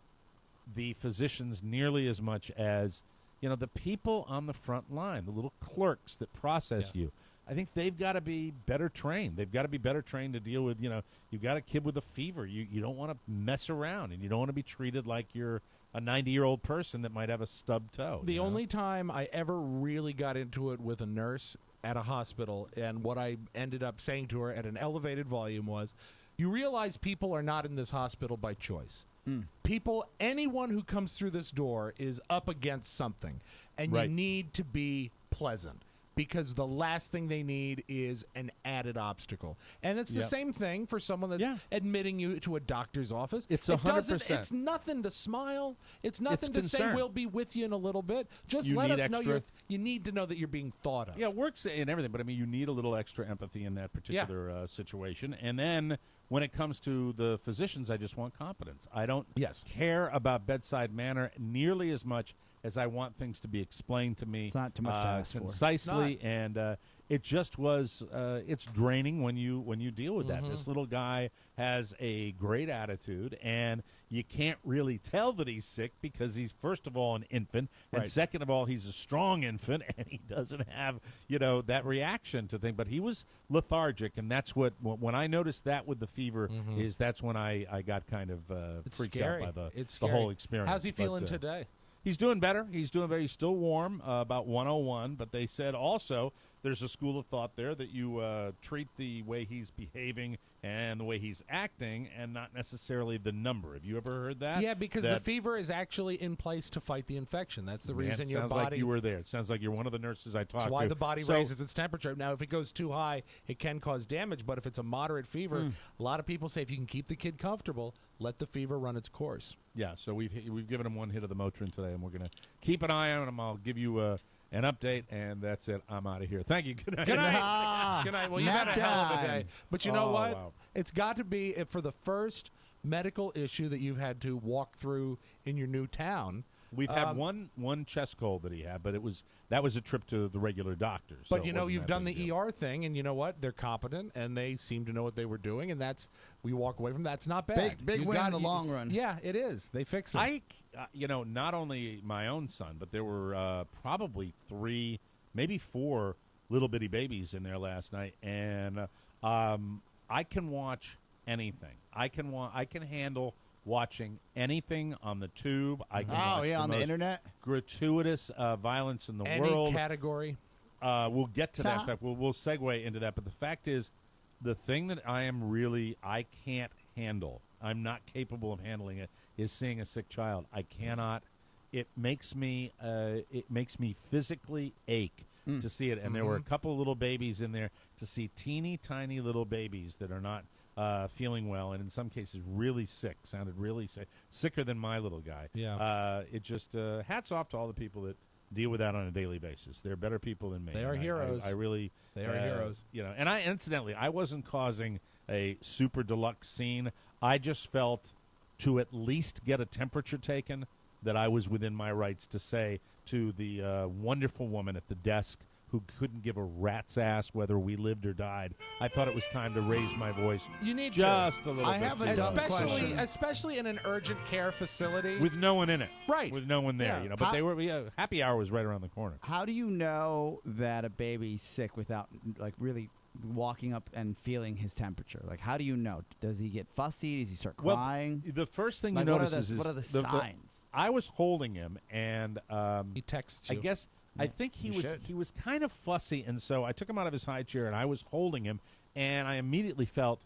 the physicians nearly as much as, the people on the front line, the little clerks that process you. I think they've got to be better trained. They've got to be better trained to deal with, you've got a kid with a fever. You don't want to mess around, and you don't want to be treated like you're a 90-year-old person that might have a stubbed toe. The only time I ever really got into it with a nurse at a hospital, and what I ended up saying to her at an elevated volume was, you realize people are not in this hospital by choice. Anyone who comes through this door is up against something, and you need to be pleasant, because the last thing they need is an added obstacle. And it's the same thing for someone that's admitting you to a doctor's office. It's 100%. It's nothing to smile. It's nothing to concern. say we'll be with you in a little bit. Just let us know you need to know that you're being thought of. Yeah, it works and everything, but I mean, you need a little extra empathy in that particular situation. And then when it comes to the physicians, I just want competence. I don't care about bedside manner nearly as much as I want things to be explained to me. It's not too much to ask concisely, and it just was. It's draining when you deal with that. This little guy has a great attitude, and you can't really tell that he's sick because he's first of all an infant, and second of all he's a strong infant, and he doesn't have that reaction to things. But he was lethargic, and that's what when I noticed that with the fever is that's when I got kind of freaked out by the whole experience. How's he feeling today? He's doing better. He's still warm, about 101. But they said also there's a school of thought there that you treat the way he's behaving and the way he's acting and not necessarily the number. Have you ever heard that? Yeah, because the fever is actually in place to fight the infection. That's the reason your body... Sounds like you were there. It sounds like you're one of the nurses I talked to. That's why the body raises its temperature. Now, if it goes too high, it can cause damage. But if it's a moderate fever, a lot of people say if you can keep the kid comfortable, let the fever run its course. Yeah, so we've given him one hit of the Motrin today, and we're going to keep an eye on him. I'll give you an update, and that's it. I'm out of here. Thank you. Good night. Good night. Good night. Well, you've had a hell of a day. But you know what? Wow. It's got to be, for the first medical issue that you've had to walk through in your new town. We've had one chest cold that he had, but that was a trip to the regular doctor. But you've done the ER thing, and you know what? They're competent, and they seem to know what they were doing, and we walk away from that's not bad. Big win in the long run. Yeah, it is. They fixed it. Not only my own son, but there were probably 3, maybe 4 little bitty babies in there last night, and I can watch anything. I can handle watching anything on the tube. I can watch on the most internet. gratuitous violence in the Any world. category. We'll get to that. In fact, we'll segue into that. But the fact is, the thing that I can't handle, I'm not capable of handling it, is seeing a sick child. I cannot. It makes me physically ache to see it. And there were a couple of little babies in there. To see teeny tiny little babies that are not feeling well, and in some cases really sick, sounded really sick, sicker than my little guy. Yeah. It just hats off to all the people that deal with that on a daily basis. They're better people than me. They are heroes. I really, They are heroes. You know, and I wasn't causing a super deluxe scene. I just felt to at least get a temperature taken that I was within my rights to say to the wonderful woman at the desk who couldn't give a rat's ass whether we lived or died. I thought it was time to raise my voice. You need just to. a little I bit. have a too dumb loud. question. Especially in an urgent care facility. With no one in it. Right. With no one there, Yeah. you know. But they were happy hour was right around the corner. How do you know that a baby's sick without like really walking up and feeling his temperature? Like, how do you know? Does he get fussy? Does he start crying? Well, the first thing Like, you what are notice the- is what are the signs? I was holding him, and He texts you. I guess I think he should. was kind of fussy, and so I took him out of his high chair, and I was holding him, and I immediately felt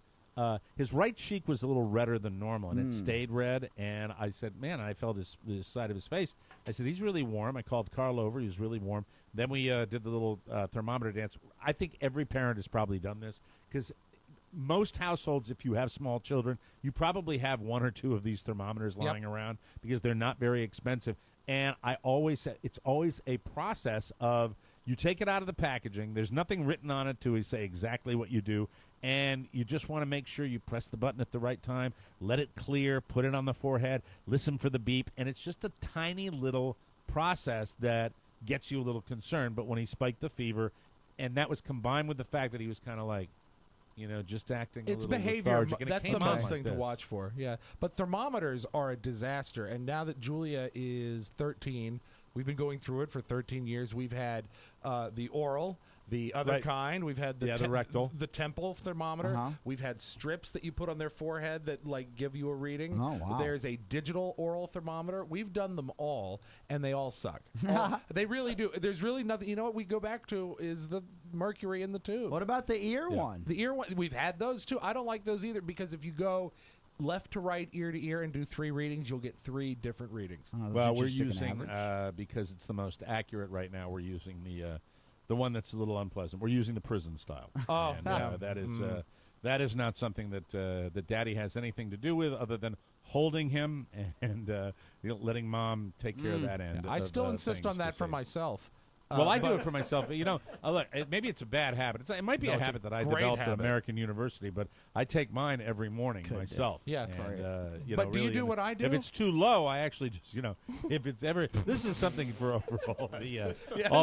his right cheek was a little redder than normal, and it stayed red. And I said, "Man," I felt his side of his face. I said, "He's really warm." I called Carl over; he was really warm. Then we did the little thermometer dance. I think every parent has probably done this because most households, if you have small children, you probably have one or two of these thermometers lying around because they're not very expensive. And I always say it's always a process of you take it out of the packaging. There's nothing written on it to say exactly what you do. And you just want to make sure you press the button at the right time, let it clear, put it on the forehead, listen for the beep. And it's just a tiny little process that gets you a little concerned. But when he spiked the fever, and that was combined with the fact that he was kind of like, you know, just acting It's a little behavior. lethargic, and it That's came the out most like thing to this. watch for. Yeah. But thermometers are a disaster. And now that Julia is 13, we've been going through it for 13 years. We've had the oral, the other Right. kind. We've had the, the rectal. the temple thermometer. We've had strips that you put on their forehead that like give you a reading. Oh, wow. There's a digital oral thermometer. We've done them all, and they all suck. They really do. There's really nothing. You know what we go back to is the mercury in the tube. What about the ear one? The ear one, we've had those too. I don't like those either because if you go left to right, ear to ear, and do 3 readings, you'll get 3 different readings. Well, we're using because it's the most accurate right now. We're using the one that's a little unpleasant. We're using the prison style. Oh, and, yeah. that is not something that Daddy has anything to do with, other than holding him and letting Mom take care of that end. I of, still insist things on that to for say. myself. Well, I do it for myself. You know, look, maybe it's a bad habit. It might be a it's a habit that I great developed habit. at American University, but I take mine every morning myself. Yeah. And, you But know, do you really, do and what I do? If it's too low, I actually just, you know, if it's ever, this is something for all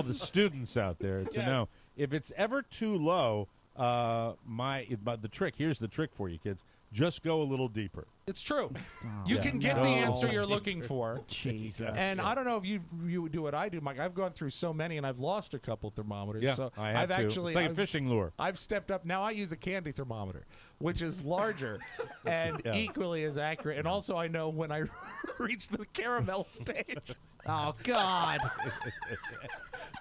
the students out there to know. If it's ever too low, the trick, here's the trick for you kids, just go a little deeper. It's true. You can get the answer you're looking for. Jesus. And I don't know if you do what I do, Mike. I've gone through so many, and I've lost a couple thermometers. Yeah, so I have I've to. actually It's like a I've- fishing lure. I've stepped up. Now I use a candy thermometer, which is larger and equally as accurate. And also, I know when I reach the caramel stage. Oh, God.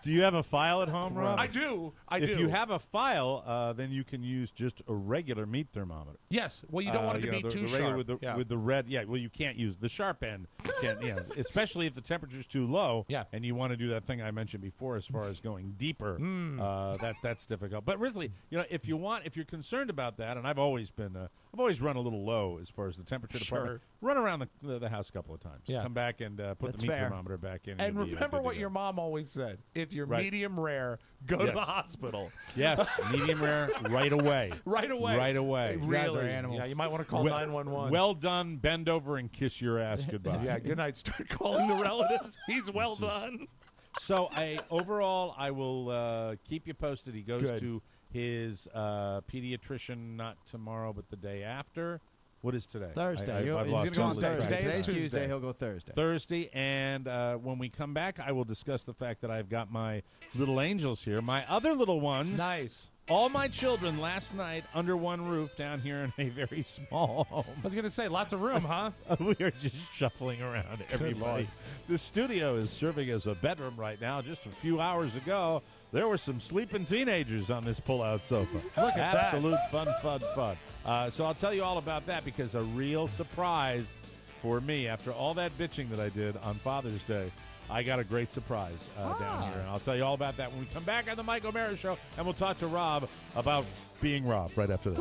Do you have a file at home, Rob? I do. If you have a file, then you can use just a regular meat thermometer. Yes. Well, you don't want it to be too regular sharp. with the red. Yeah. Well, you can't use the sharp end. You can't, especially if the temperature's too low. Yeah. And you want to do that thing I mentioned before, as far as going deeper. That's difficult. But really, if you're concerned about that, and I've always run a little low as far as the temperature department. Run around the house a couple of times. Yeah. Come back and put That's the meat fair. thermometer back in. And you'll be, remember good to what go. your mom always said: if you're Right. medium rare, go to Yes. the hospital. Yes, medium rare, right away. Right away. Right away. Really? guys are animals. Yeah, you might want to call 911. Well done. Bend over and kiss your ass goodbye. Yeah, good night. Start calling the relatives. He's well done. So overall, I will keep you posted. He goes Good. to his pediatrician not tomorrow, but the day after. What is today? Thursday. I've He's lost gonna go on track of Thursday. time. Today is Today's Tuesday. Tuesday. He'll go Thursday. Thursday, and when we come back, I will discuss the fact that I've got my little angels here. My other little ones Nice. all my children last night under one roof down here in a very small home. I was going to say, lots of room, huh? We are just shuffling around everybody. Lord. The studio is serving as a bedroom right now. Just a few hours ago, there were some sleeping teenagers on this pull-out sofa. Look at Absolute fun. So I'll tell you all about that because a real surprise for me, after all that bitching that I did on Father's Day, I got a great surprise down here. And I'll tell you all about that when we come back on the Mike O'Mara Show, and we'll talk to Rob about being Rob right after this.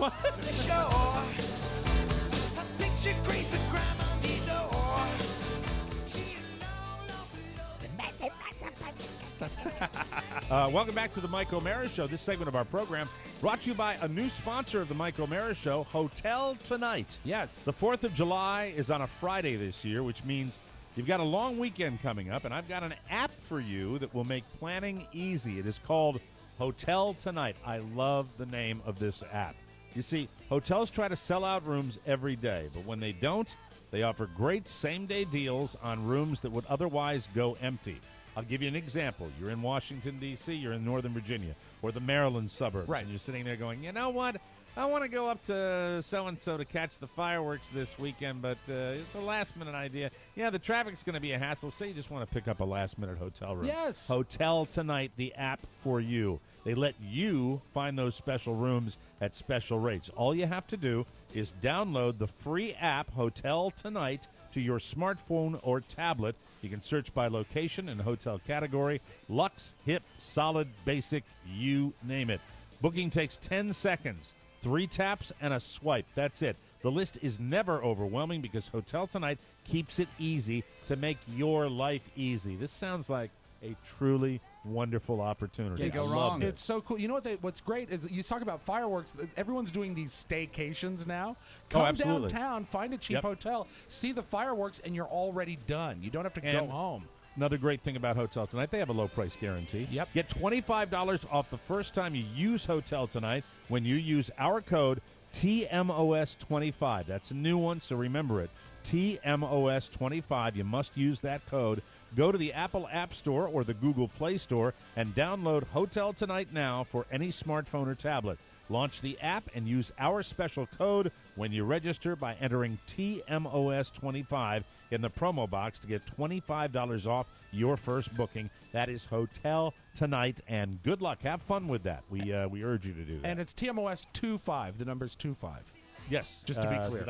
Welcome back to the Mike O'Mara Show. This segment of our program brought to you by a new sponsor of the Mike O'Mara Show, Hotel Tonight. Yes. The 4th of July is on a Friday this year, which means you've got a long weekend coming up, and I've got an app for you that will make planning easy. It is called Hotel Tonight. I love the name of this app. You see, hotels try to sell out rooms every day, but when they don't, they offer great same-day deals on rooms that would otherwise go empty. I'll give you an example. You're in Washington, D.C., you're in Northern Virginia, or the Maryland suburbs, right. And you're sitting there going, you know what? I want to go up to so-and-so to catch the fireworks this weekend, but it's a last-minute idea. Yeah, the traffic's going to be a hassle. Say you just want to pick up a last-minute hotel room. Yes. Hotel Tonight, the app for you. They let you find those special rooms at special rates. All you have to do is download the free app, Hotel Tonight, to your smartphone or tablet. You can search by location and hotel category. Luxe, hip, solid, basic, you name it. Booking takes 10 seconds. 3 taps and a swipe. That's it. The list is never overwhelming because Hotel Tonight keeps it easy to make your life easy. This sounds like a truly wonderful opportunity. Can't go I love wrong. it. It's so cool. You know what's great is you talk about fireworks. Everyone's doing these staycations now. Come absolutely. downtown, find a cheap Yep. hotel, see the fireworks, and you're already done. You don't have to go And home. Another great thing about Hotel Tonight, they have a low price guarantee. Yep. Get $25 off the first time you use Hotel Tonight when you use our code TMOS25. That's a new one, so remember it. TMOS25. You must use that code. Go to the Apple App Store or the Google Play Store and download Hotel Tonight now for any smartphone or tablet. Launch the app and use our special code when you register by entering TMOS25 in the promo box to get $25 off your first booking. That is Hotel Tonight, and good luck. Have fun with that. We urge you to do that. And it's TMOS 25. The number's 25. Yes. Just to be clear.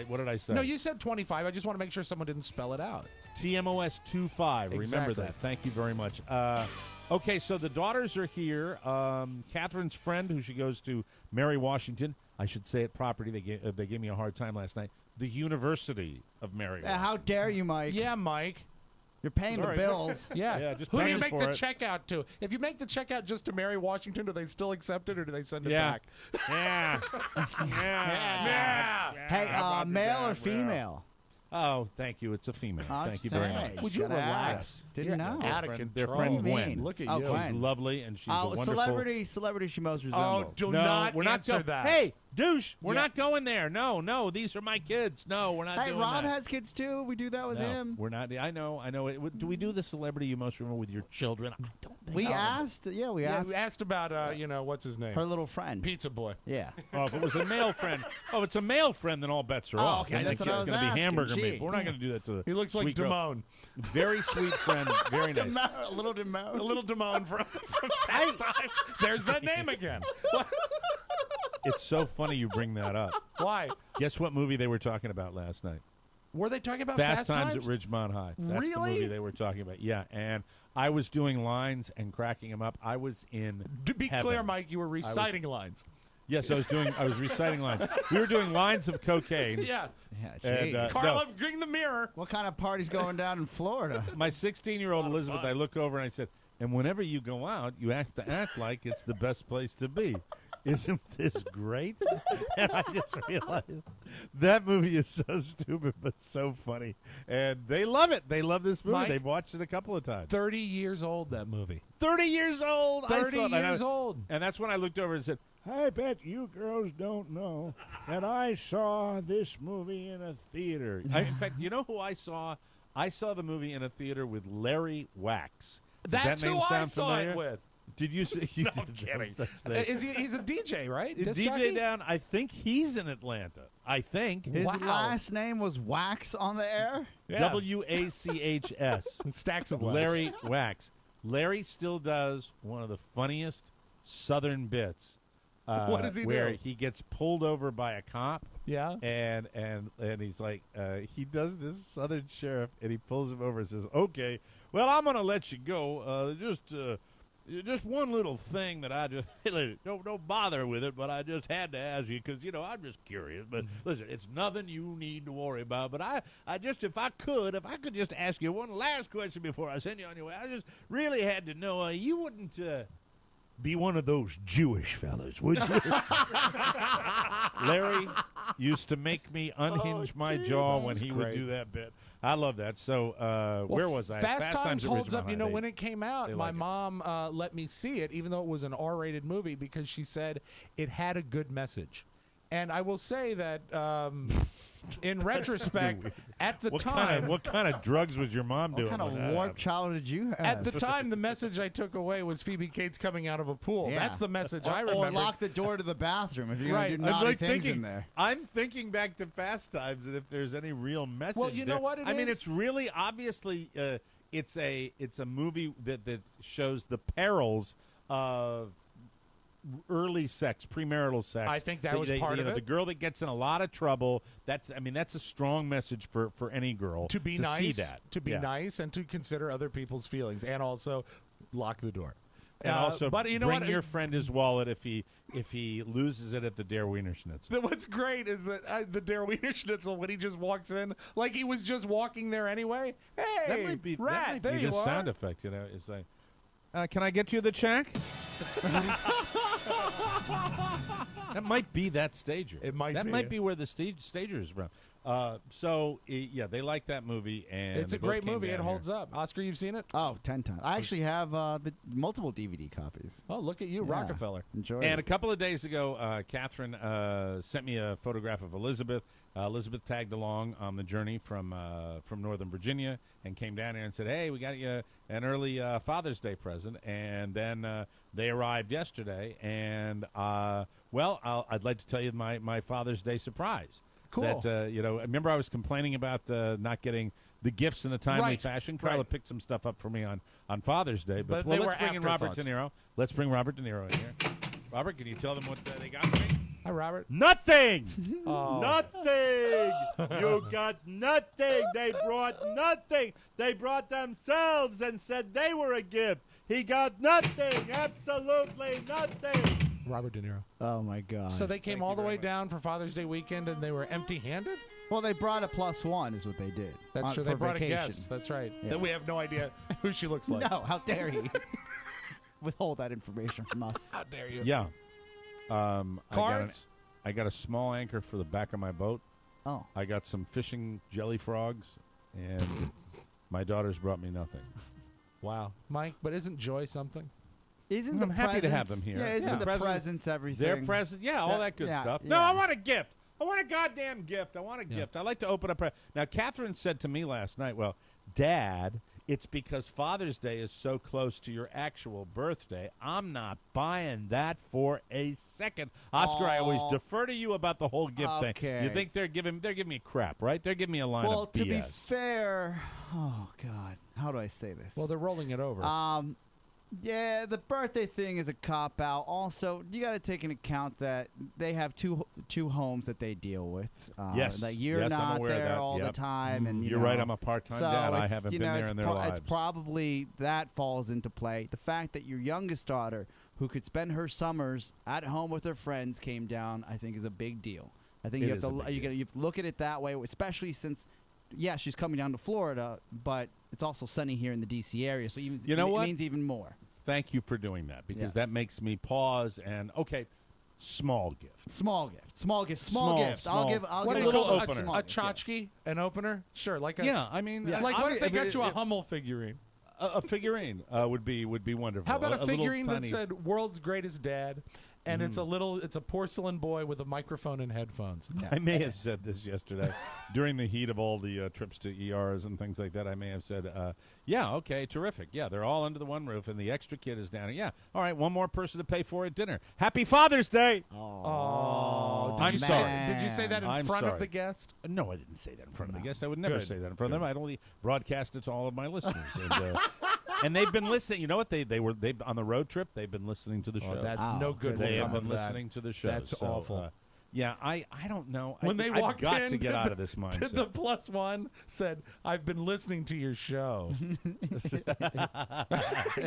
What did I say? No, you said 25. I just want to make sure someone didn't spell it out. TMOS 25. Remember Exactly. that. Thank you very much. Okay, so the daughters are here. Catherine's friend, who she goes to, Mary Washington. I should say it properly. They gave me a hard time last night. The University of Mary Washington. How dare you, Mike? Yeah, Mike. You're paying Sorry. the bills. Yeah. Yeah, just Who do pay you us make for the it. checkout to? If you make the checkout just to Mary Washington, do they still accept it or do they send it Yeah. back? Yeah. Yeah. Hey, male or female? Oh, thank you. It's a female. I'm Thank you very saying. much. Would you Gotta relax? ask. Didn't know. Out of Their control. friend What do you Gwen. mean? Look at Oh, you. Gwen. She's lovely, and she's a wonderful Celebrity she most Oh, resembles. do No, not we're not answer going. that. Hey, douche, we're Yeah. not going there. No, these are my kids. No, we're not Hey, doing Rob that. has kids too. We do that with No, him. we're not. I know. Do we do the celebrity you most remember with your children? I don't think We so. asked. Yeah, we Yeah, asked we asked about, what's his name? her little friend. Pizza Boy. Yeah. Oh, if it was a male friend. Oh, if it's a male friend, then all bets are Oh, off. okay, Then that's the what I kid's was gonna be asking. hamburger Gee. meat. But we're not going to do that to the He looks like sweet girl. Damone. Very sweet friend. Very nice. A little Demone. A little Damone from Fast Time. There's that name again. It's so funny you bring that up. Why? Guess what movie they were talking about last night? Were they talking about Fast Times at Ridgemont High. That's the Really? movie they were talking about. Yeah, and I was doing lines and cracking them up. I was in To be heaven. clear, Mike, you were reciting lines. Yes, I was reciting lines. We were doing lines of cocaine. Yeah. Yeah, And, gee. Carla, bring the mirror. What kind of party's going down in Florida? My 16-year-old Elizabeth, I look over and I said, and whenever you go out, you have to act like it's the best place to be. Isn't this great? And I just realized that movie is so stupid but so funny. And they love it. They love this movie. Mike, They've watched it a couple of times. 30 years old, that movie. 30 years old. 30 years old. And that's when I looked over and said, I bet you girls don't know that I saw this movie in a theater. In fact, you know who I saw? I saw the movie in a theater with Larry Wax. Does That's that name who I sound saw familiar? it with. Did you say you I'm did kidding. such thing? He's a DJ, right? Disc DJ jockey? Down, I think he's in Atlanta. I think. His Wow. last name was Wax on the air. Yeah. Wachs. Stacks of wax. Larry Wax. Larry still does one of the funniest Southern bits. What does he where do? he gets pulled over by a cop. Yeah. And he's like, he does this Southern sheriff, and he pulls him over and says, "Okay, well, I'm gonna let you go. Just one little thing that I just don't bother with it, but I just had to ask you because I'm just curious. But listen, it's nothing you need to worry about. But I just if I could just ask you one last question before I send you on your way. I just really had to know you wouldn't." Be one of those Jewish fellas, would you? Larry used to make me unhinge my jaw when he would do that bit. I love that. So where was I? Fast Times holds up. Original High. When it came out, they my like it. mom let me see it, even though it was an R-rated movie, because she said it had a good message. And I will say that in retrospect, at the time, what kind of drugs was your mom doing? What kind of warped childhood did you have? at the time, the message I took away was Phoebe Cates coming out of a pool. Yeah. That's the message I remember. Or lock the door to the bathroom if you're Right. going to do I'm naughty like things thinking. in there. I'm thinking back to Fast Times, and if there's any real message. Well, you know there. what it I mean, is? it's really obviously it's a movie that shows the perils of early sex, premarital sex. I think that was part of it. The girl that gets in a lot of trouble. That's a strong message for any girl to be to nice, see that. to be Yeah. nice, and to consider other people's feelings, and also lock the door. And also, but you know bring what? your friend his wallet if he loses it at the Der Wiener Schnitzel. What's great is that the Der Wiener Schnitzel, when he just walks in, like he was just walking there anyway. Hey, That might be, rat, that might there be you the are. sound effect. It's like, can I get you the check? That might be that stager. It might That be. might be where the stager is from. Yeah, they like that movie, and It's they a both great came movie. It down holds here. up. Oscar, you've seen it? Oh, 10 times. I actually have the multiple DVD copies. Oh, look at you, Yeah. Rockefeller. Enjoy And a it. couple of days ago, Catherine sent me a photograph of Elizabeth. Elizabeth tagged along on the journey from Northern Virginia and came down here and said, "Hey, we got you an early Father's Day present." And then they arrived yesterday, and I'd like to tell you my Father's Day surprise. Cool. That remember I was complaining about not getting the gifts in a timely Right, fashion. Carla right. picked some stuff up for me on Father's Day, But well, they let's were bring in Robert De afterthoughts. Niro. Let's bring Robert De Niro in here. Robert, can you tell them what they got for me? Hi, Robert. Nothing. Oh. Nothing. You got nothing. They brought nothing. They brought themselves and said they were a gift. He got nothing. Absolutely nothing. Robert De Niro. Oh, my God. So they came all the way down for Father's Day weekend, and they were empty-handed? Well, they brought a +1 is what they did. That's true. They for brought vacation. a guest. That's right. Yeah. That we have no idea who she looks like. No, how dare he withhold that information from us. How dare you? Yeah. Cards? I got a small anchor for the back of my boat. Oh. I got some fishing jelly frogs, and my daughters brought me nothing. Wow. Mike, but isn't joy something? Isn't I'm the happy to have presents- them here. Yeah, isn't Yeah. the Presents- presents everything? Their presents, yeah, all that good yeah, stuff. yeah. No, I want a gift. I want a goddamn gift. I want a gift. I like to open up. Now, Catherine said to me last night, well, Dad, it's because Father's Day is so close to your actual birthday. I'm not buying that for a second. Oscar, I always Aw. defer to you about the whole gift thing. Okay. You think they're giving me crap, right? They're giving me a line Well, of to BS. be fair, oh, God. How do I say this? Well, they're rolling it over. Yeah, the birthday thing is a cop out. Also, you got to take into account that they have two homes that they deal with. Yes. that you're Yes, I'm not aware of there that. all the Yep. time, and You're right, I'm a part-time so dad. I it's, haven't you been know, there it's in their lives. It's probably that falls into play. The fact that your youngest daughter, who could spend her summers at home with her friends, came down, I think, is a big deal. I think It you have is a to big deal. you have to look at it that way, especially since. Yeah, she's coming down to Florida, but it's also sunny here in the D.C. area, so even You know it what? means even more. Thank you for doing that, because Yes. that makes me pause and, okay, small gift. Small gift. Small, I'll small. give. I'll what do give you little call opener. a tchotchke? An opener? Sure, like a Yeah, I mean, like what if they got you a it- Hummel figurine? a figurine would be wonderful. How about a little figurine that tiny- said "World's Greatest Dad," and it's a porcelain boy with a microphone and headphones. I may have said this yesterday during the heat of all the trips to ERs and things like that. I may have said, yeah, okay, terrific. Yeah, they're all under the one roof, and the extra kid is down here. Yeah, all right, one more person to pay for at dinner. Happy Father's Day! Oh, I'm sorry. Did you say that in front of the guest? No, I didn't say that in front of the guest. I would never say that in front of them. I'd only broadcast it to all of my listeners. And they've been listening. You know what? They on the road trip. They've been listening to the show. That's no good. They have been listening to the show. That's awful. Yeah, I don't know. When they walked I've got in, to get out of this mindset. The +1 said, "I've been listening to your show."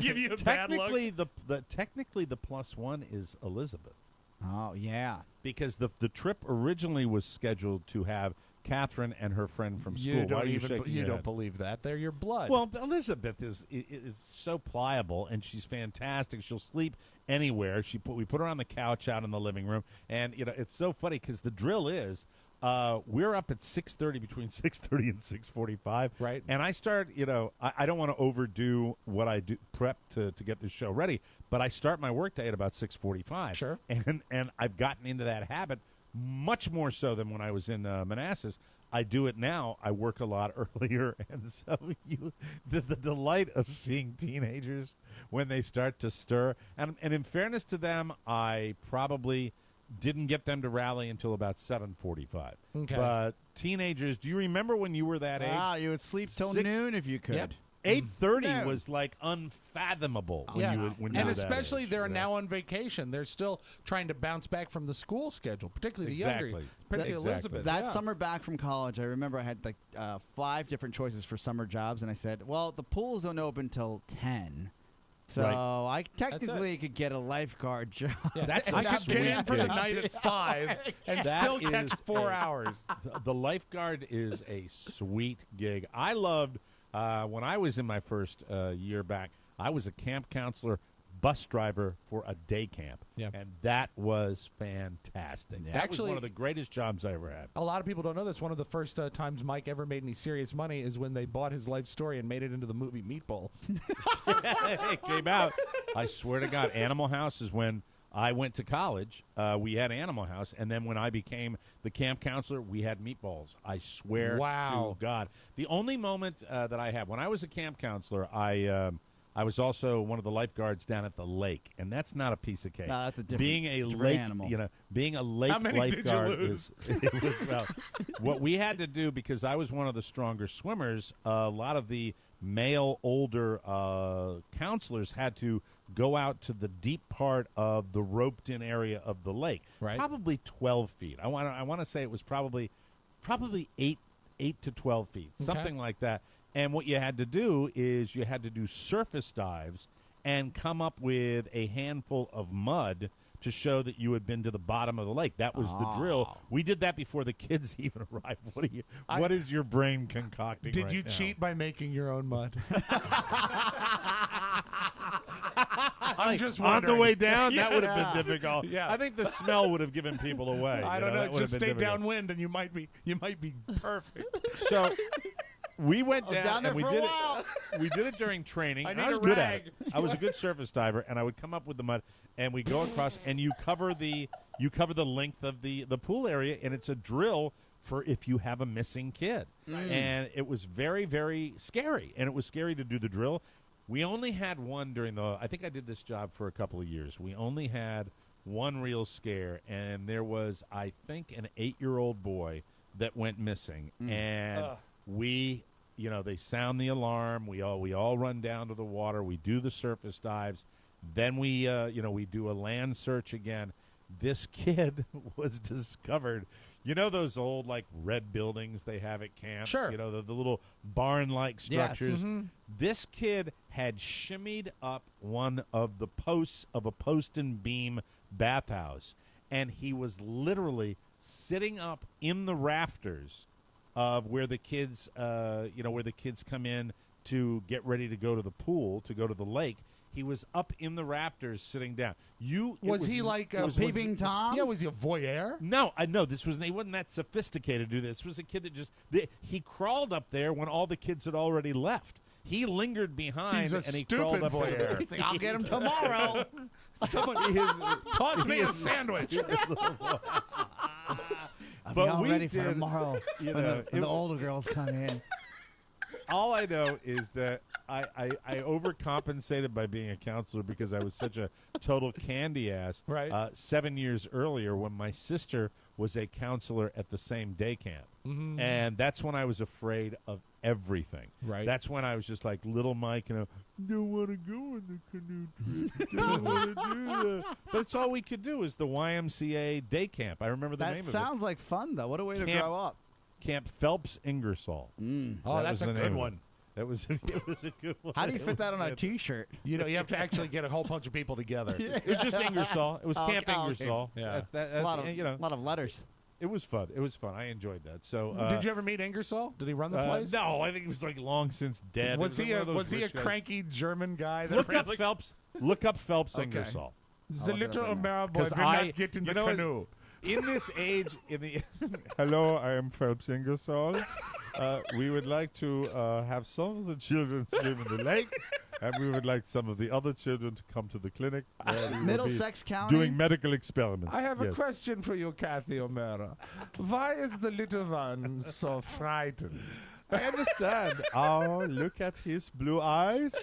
Give you a bad look. Technically, the +1 is Elizabeth. Oh yeah, because the trip originally was scheduled to have Catherine and her friend from school. You don't believe that? They're your blood. Well, Elizabeth is so pliable, and she's fantastic. She'll sleep anywhere. We put her on the couch out in the living room, and it's so funny because the drill is we're up at 6:30, between 6:30 and 6:45, right? And I start, I don't want to overdo what I do prep to get this show ready, but I start my workday at about 6:45. Sure, and I've gotten into that habit. Much more so than when I was in Manassas. I do it now. I work a lot earlier, and so the delight of seeing teenagers when they start to stir. And in fairness to them, I probably didn't get them to rally until about 7:45. Okay. But teenagers, do you remember when you were that age? You would sleep till noon if you could. Yep. 8:30 was like unfathomable when you were and that especially age, they're now on vacation. They're still trying to bounce back from the school schedule, particularly the younger, Elizabeth. That summer back from college, I remember I had like 5 different choices for summer jobs, and I said, "Well, the pools don't open till 10." So I technically could get a lifeguard job. Yeah, I could get in for the night at 5 and still catch 4 hours. The lifeguard is a sweet gig. I loved when I was in my first year back. I was a camp counselor, bus driver for a day camp, and that was fantastic. Yeah. That Actually, was one of the greatest jobs I ever had. A lot of people don't know this. One of the first times Mike ever made any serious money is when they bought his life story and made it into the movie Meatballs. It came out. I swear to God, Animal House is when I went to college. We had Animal House, and then when I became the camp counselor, we had Meatballs. I swear to God. The only moment that I had when I was a camp counselor, I was also one of the lifeguards down at the lake, and that's not a piece of cake. No, that's a different, being a different lake animal. Being a lake How many lifeguard did you lose? what we had to do, because I was one of the stronger swimmers. A lot of the male older counselors had to go out to the deep part of the roped-in area of the lake, probably 12 feet. I want to say it was probably 8 to 12 feet, something like that. And what you had to do is you had to do surface dives and come up with a handful of mud to show that you had been to the bottom of the lake. That was the drill. We did that before the kids even arrived. What is your brain concocting Did right you now? cheat by making your own mud? I'm just wondering. On the way down, that would have been difficult. Yeah. I think the smell would have given people away. I don't know. That would Just have been stay difficult. downwind, and you might be So perfect. we went down down there and we for a did while. it. We did it during training. I and need I was a good rag. at it. I was a good surface diver, and I would come up with the mud, and we go across, and you cover the length of the pool area, and it's a drill for if you have a missing kid. And it was very, very scary, and it was scary to do the drill. We only had one I think I did this job for a couple of years. We only had one real scare, and there was, I think, an 8-year-old boy that went missing, and they sound the alarm. We all run down to the water. We do the surface dives. Then we do a land search again. This kid was discovered. You know those old red buildings they have at camps? Sure. You know the little barn-like structures. Yes. Mm-hmm. This kid had shimmied up one of the posts of a post and beam bathhouse, and he was literally sitting up in the rafters of where the kids, where the kids come in to get ready to go to the pool, to go to the lake. He was up in the rafters, sitting down. Was he like a peeping Tom? Yeah, was he a voyeur? No, I know he wasn't that sophisticated to do this. This was a kid that he crawled up there when all the kids had already left. He lingered behind, He's a and he stupid crawled up voyeur. there. He's like, I'll get him tomorrow. Somebody toss me a sandwich. I'll But be all we ready for did, tomorrow you when, know, the older girls come in. All I know is that I overcompensated by being a counselor because I was such a total candy ass. Right. 7 years earlier, when my sister was a counselor at the same day camp, and that's when I was afraid of everything. Right. That's when I was just like little Mike, don't want to go on the canoe trip. Don't want to do that. But it's all we could do is the YMCA day camp. I remember the name That of it. sounds like fun, though. What a way to Camp- grow up. Camp Phelps Ingersoll. Oh, That that's was a the good name of one. it. It was a good one. How do you fit that on a T-shirt? You know, you have to actually get a whole bunch of people together. It was just Ingersoll. It was Oh, Camp okay. Ingersoll. Yeah. That's, A lot of, you know, lot of letters. it was fun. It was fun. I enjoyed that. So, Did you ever meet Ingersoll? Did he run the place? No, I think he was like long since dead. Was he one a of those rich guys. cranky German guy? That Look ran up like, Phelps. Look up Phelps Okay. Ingersoll. The I'll look it little up right now. American boy 'Cause did I- not get in you the know what? canoe. In this age, hello, I am Phelps Ingersoll. We would like to have some of the children swim in the lake, and we would like some of the other children to come to the clinic. where we will be Middlesex County. doing medical experiments. I have a Yes. question for you, Kathy O'Mara. Why is the little one so frightened? I understand. Oh, look at his blue eyes.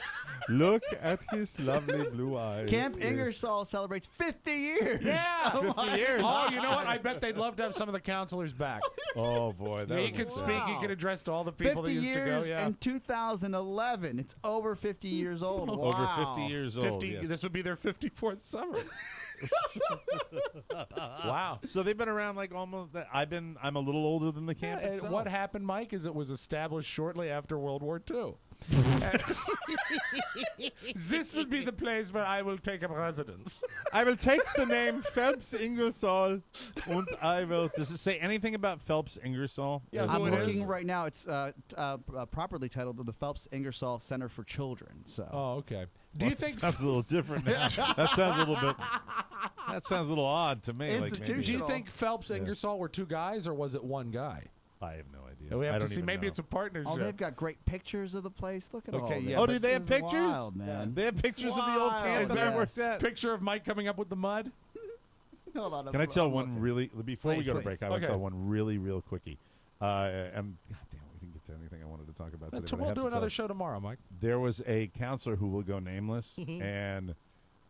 Look at his lovely blue eyes. Camp Yes. Ingersoll celebrates 50 years. Yeah, 50 years. Oh, you know what? I bet they'd love to have some of the counselors back. Oh, boy. That He would be could sad. speak. He could address to all the people 50 that used years to go. Yeah. in 2011. It's over 50 years old. Over Wow. 50 years old. 50. Yes. This would be their 54th summer. Wow. So they've been around like almost. I'm a little older than the camp And itself. what happened, Mike, is it was established shortly after World War II. This would be the place where I will take up residence. I will take the name Phelps Ingersoll, and I will. Does it say anything about Phelps Ingersoll? Yeah, Is who I'm it it- looking right now. It's properly titled the Phelps Ingersoll Center for Children. So Oh, okay. Do you Well, think? sounds a little different now? That sounds a little bit. That sounds a little odd to me. Like maybe, Do you Institutional. think Phelps Ingersoll were two guys, or was it one guy? I have no idea. We I have to don't see. even Maybe know. it's a partnership. oh, they've got great pictures of the place. Look at all Okay, this. yeah, Oh, but- do they have This is pictures? Wild, man. They have pictures of the old Wild, camp Is that there I worked at. picture of Mike coming up with the mud? Hold on, Can I tell one looking. really before we Please, go to please. break? I want to Okay. tell one really real quickie. And goddamn, we didn't get to anything I wanted to talk about today. but I We'll have do to another tell. show tomorrow, Mike. There was a counselor who will go nameless, and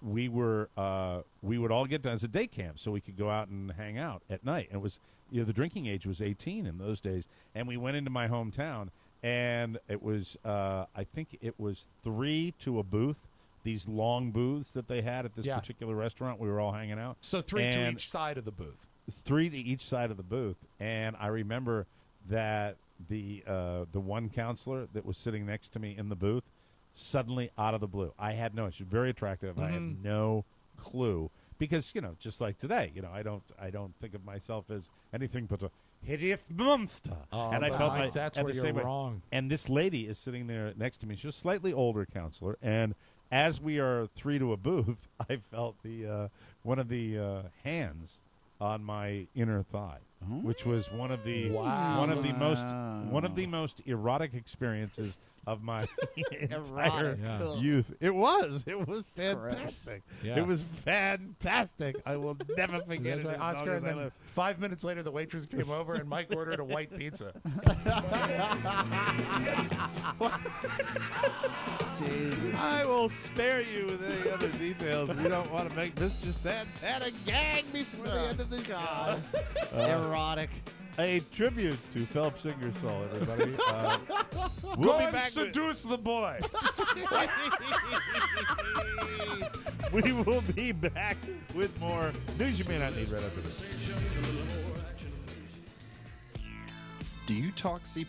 we would all get done as a day camp, so we could go out and hang out at night. And it was, the drinking age was 18 in those days, and we went into my hometown, and it was, I think it was 3 to a booth. These long booths that they had at this Yeah. particular restaurant, we were all hanging out. So 3 to And- each side of the booth. 3 to each side of the booth, and I remember that the one counselor that was sitting next to me in the booth suddenly out of the blue. I had no. She was very attractive. I had no clue because just like today, I don't think of myself as anything but a hideous monster. And I but felt Mike, that's at where the you're same way. wrong. And this lady is sitting there next to me. She was a slightly older counselor, and as we are 3 to a booth, I felt the one of the hands on my inner thigh, which was one of the most erotic experiences of my entire Erotic. youth. It was fantastic. Yeah. It was fantastic. I will never forget it. That's right, as long Oscar, as and I then live. 5 minutes later, the waitress came over, and Mike ordered a white pizza. I will spare you with any other details. We don't want to make Mr. Santana gag before the end of the show. Erotic. A tribute to Phelps Ingersoll, everybody. We'll Go be and back. seduce the boy. We will be back with more news you may not need right after this. Do you talk C++?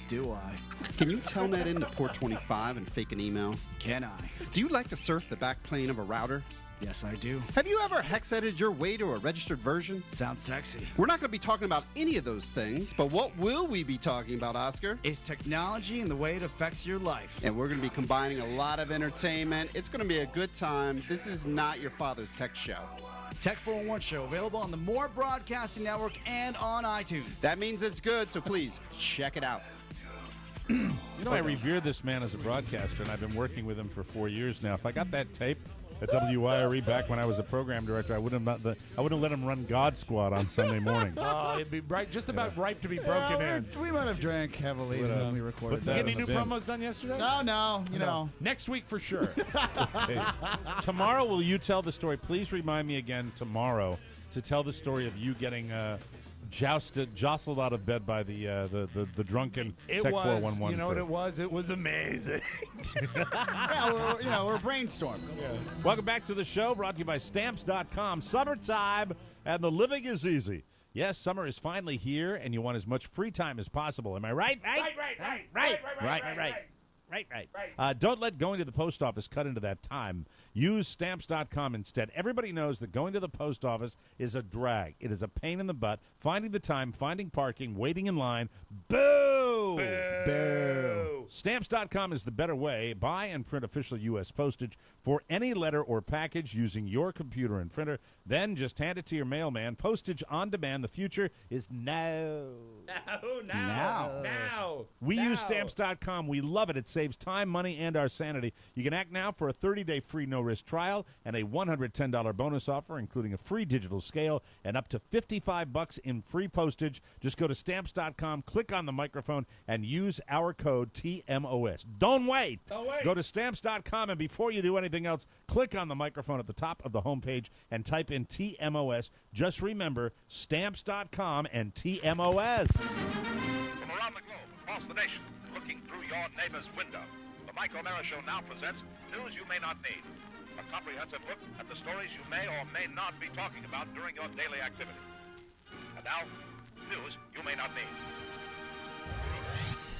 Do I? Can you telnet into port 25 and fake an email? Can I? Do you like to surf the backplane of a router? Yes, I do. Have you ever hex edited your way to a registered version? Sounds sexy. We're not going to be talking about any of those things, but what will we be talking about, Oscar? It's technology and the way it affects your life. And we're going to be combining a lot of entertainment. It's going to be a good time. This is not your father's tech show. Tech 411 Show, available on the More Broadcasting Network and on iTunes. That means it's good, so please check it out. I revere this man as a broadcaster, and I've been working with him for 4 years now. If I got that tape, at WYRE back when I was a program director. I wouldn't have let him run God Squad on Sunday morning. Oh, it'd be just about ripe to be broken in. We might have drank heavily when we recorded Get that. any new promos done yesterday? No, you know. Next week for sure. Hey, tomorrow, will you tell the story? Please remind me again tomorrow to tell the story of you getting jostled out of bed by the drunken It Tech was, 411. you know what it was? It was amazing. Yeah, we're brainstorming. Welcome back to the show, brought to you by Stamps.com. Summertime, and the living is easy. Yes, summer is finally here, and you want as much free time as possible. Am I right? Right. Don't let going to the post office cut into that time. Use Stamps.com instead. Everybody knows that going to the post office is a drag. It is a pain in the butt. Finding the time, finding parking, waiting in line. Boo! Boo! Stamps.com is the better way. Buy and print official U.S. postage for any letter or package using your computer and printer. Then just hand it to your mailman. Postage on demand. The future is now. Now. We use Stamps.com. We love it. It saves time, money, and our sanity. You can act now for a 30-day free no-risk trial and a $110 bonus offer, including a free digital scale and up to $55 in free postage. Just go to Stamps.com, click on the microphone, and use our code TMOS. Don't wait. Go to Stamps.com, and before you do anything else, click on the microphone at the top of the homepage and type in TMOS. Just remember, Stamps.com and TMOS. From around the globe, across the nation, looking through your neighbor's window, the Mike O'Mara Show now presents News You May Not Need, a comprehensive look at the stories you may or may not be talking about during your daily activity. And now, News You May Not Need.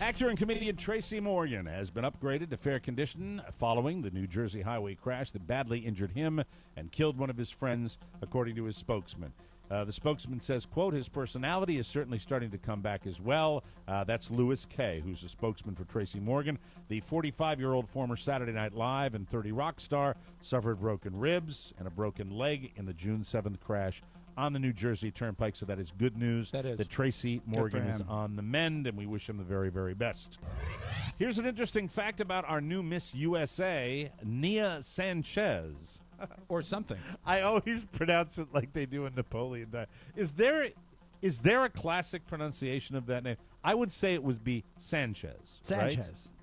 Actor and comedian Tracy Morgan has been upgraded to fair condition following the New Jersey highway crash that badly injured him and killed one of his friends, according to his spokesman. The spokesman says, quote, his personality is certainly starting to come back as well. That's Louis Kay, who's a spokesman for Tracy Morgan. The 45-year-old former Saturday Night Live and 30 Rock star suffered broken ribs and a broken leg in the June 7th crash on the New Jersey Turnpike. So that is good news that Tracy Morgan is on the mend, and we wish him the very, very best. Here's an interesting fact about our new Miss USA, Nia Sanchez. Or something. I always pronounce it like they do in Napoleon. Is there a classic pronunciation of that name? I would say it would be Sanchez. Right?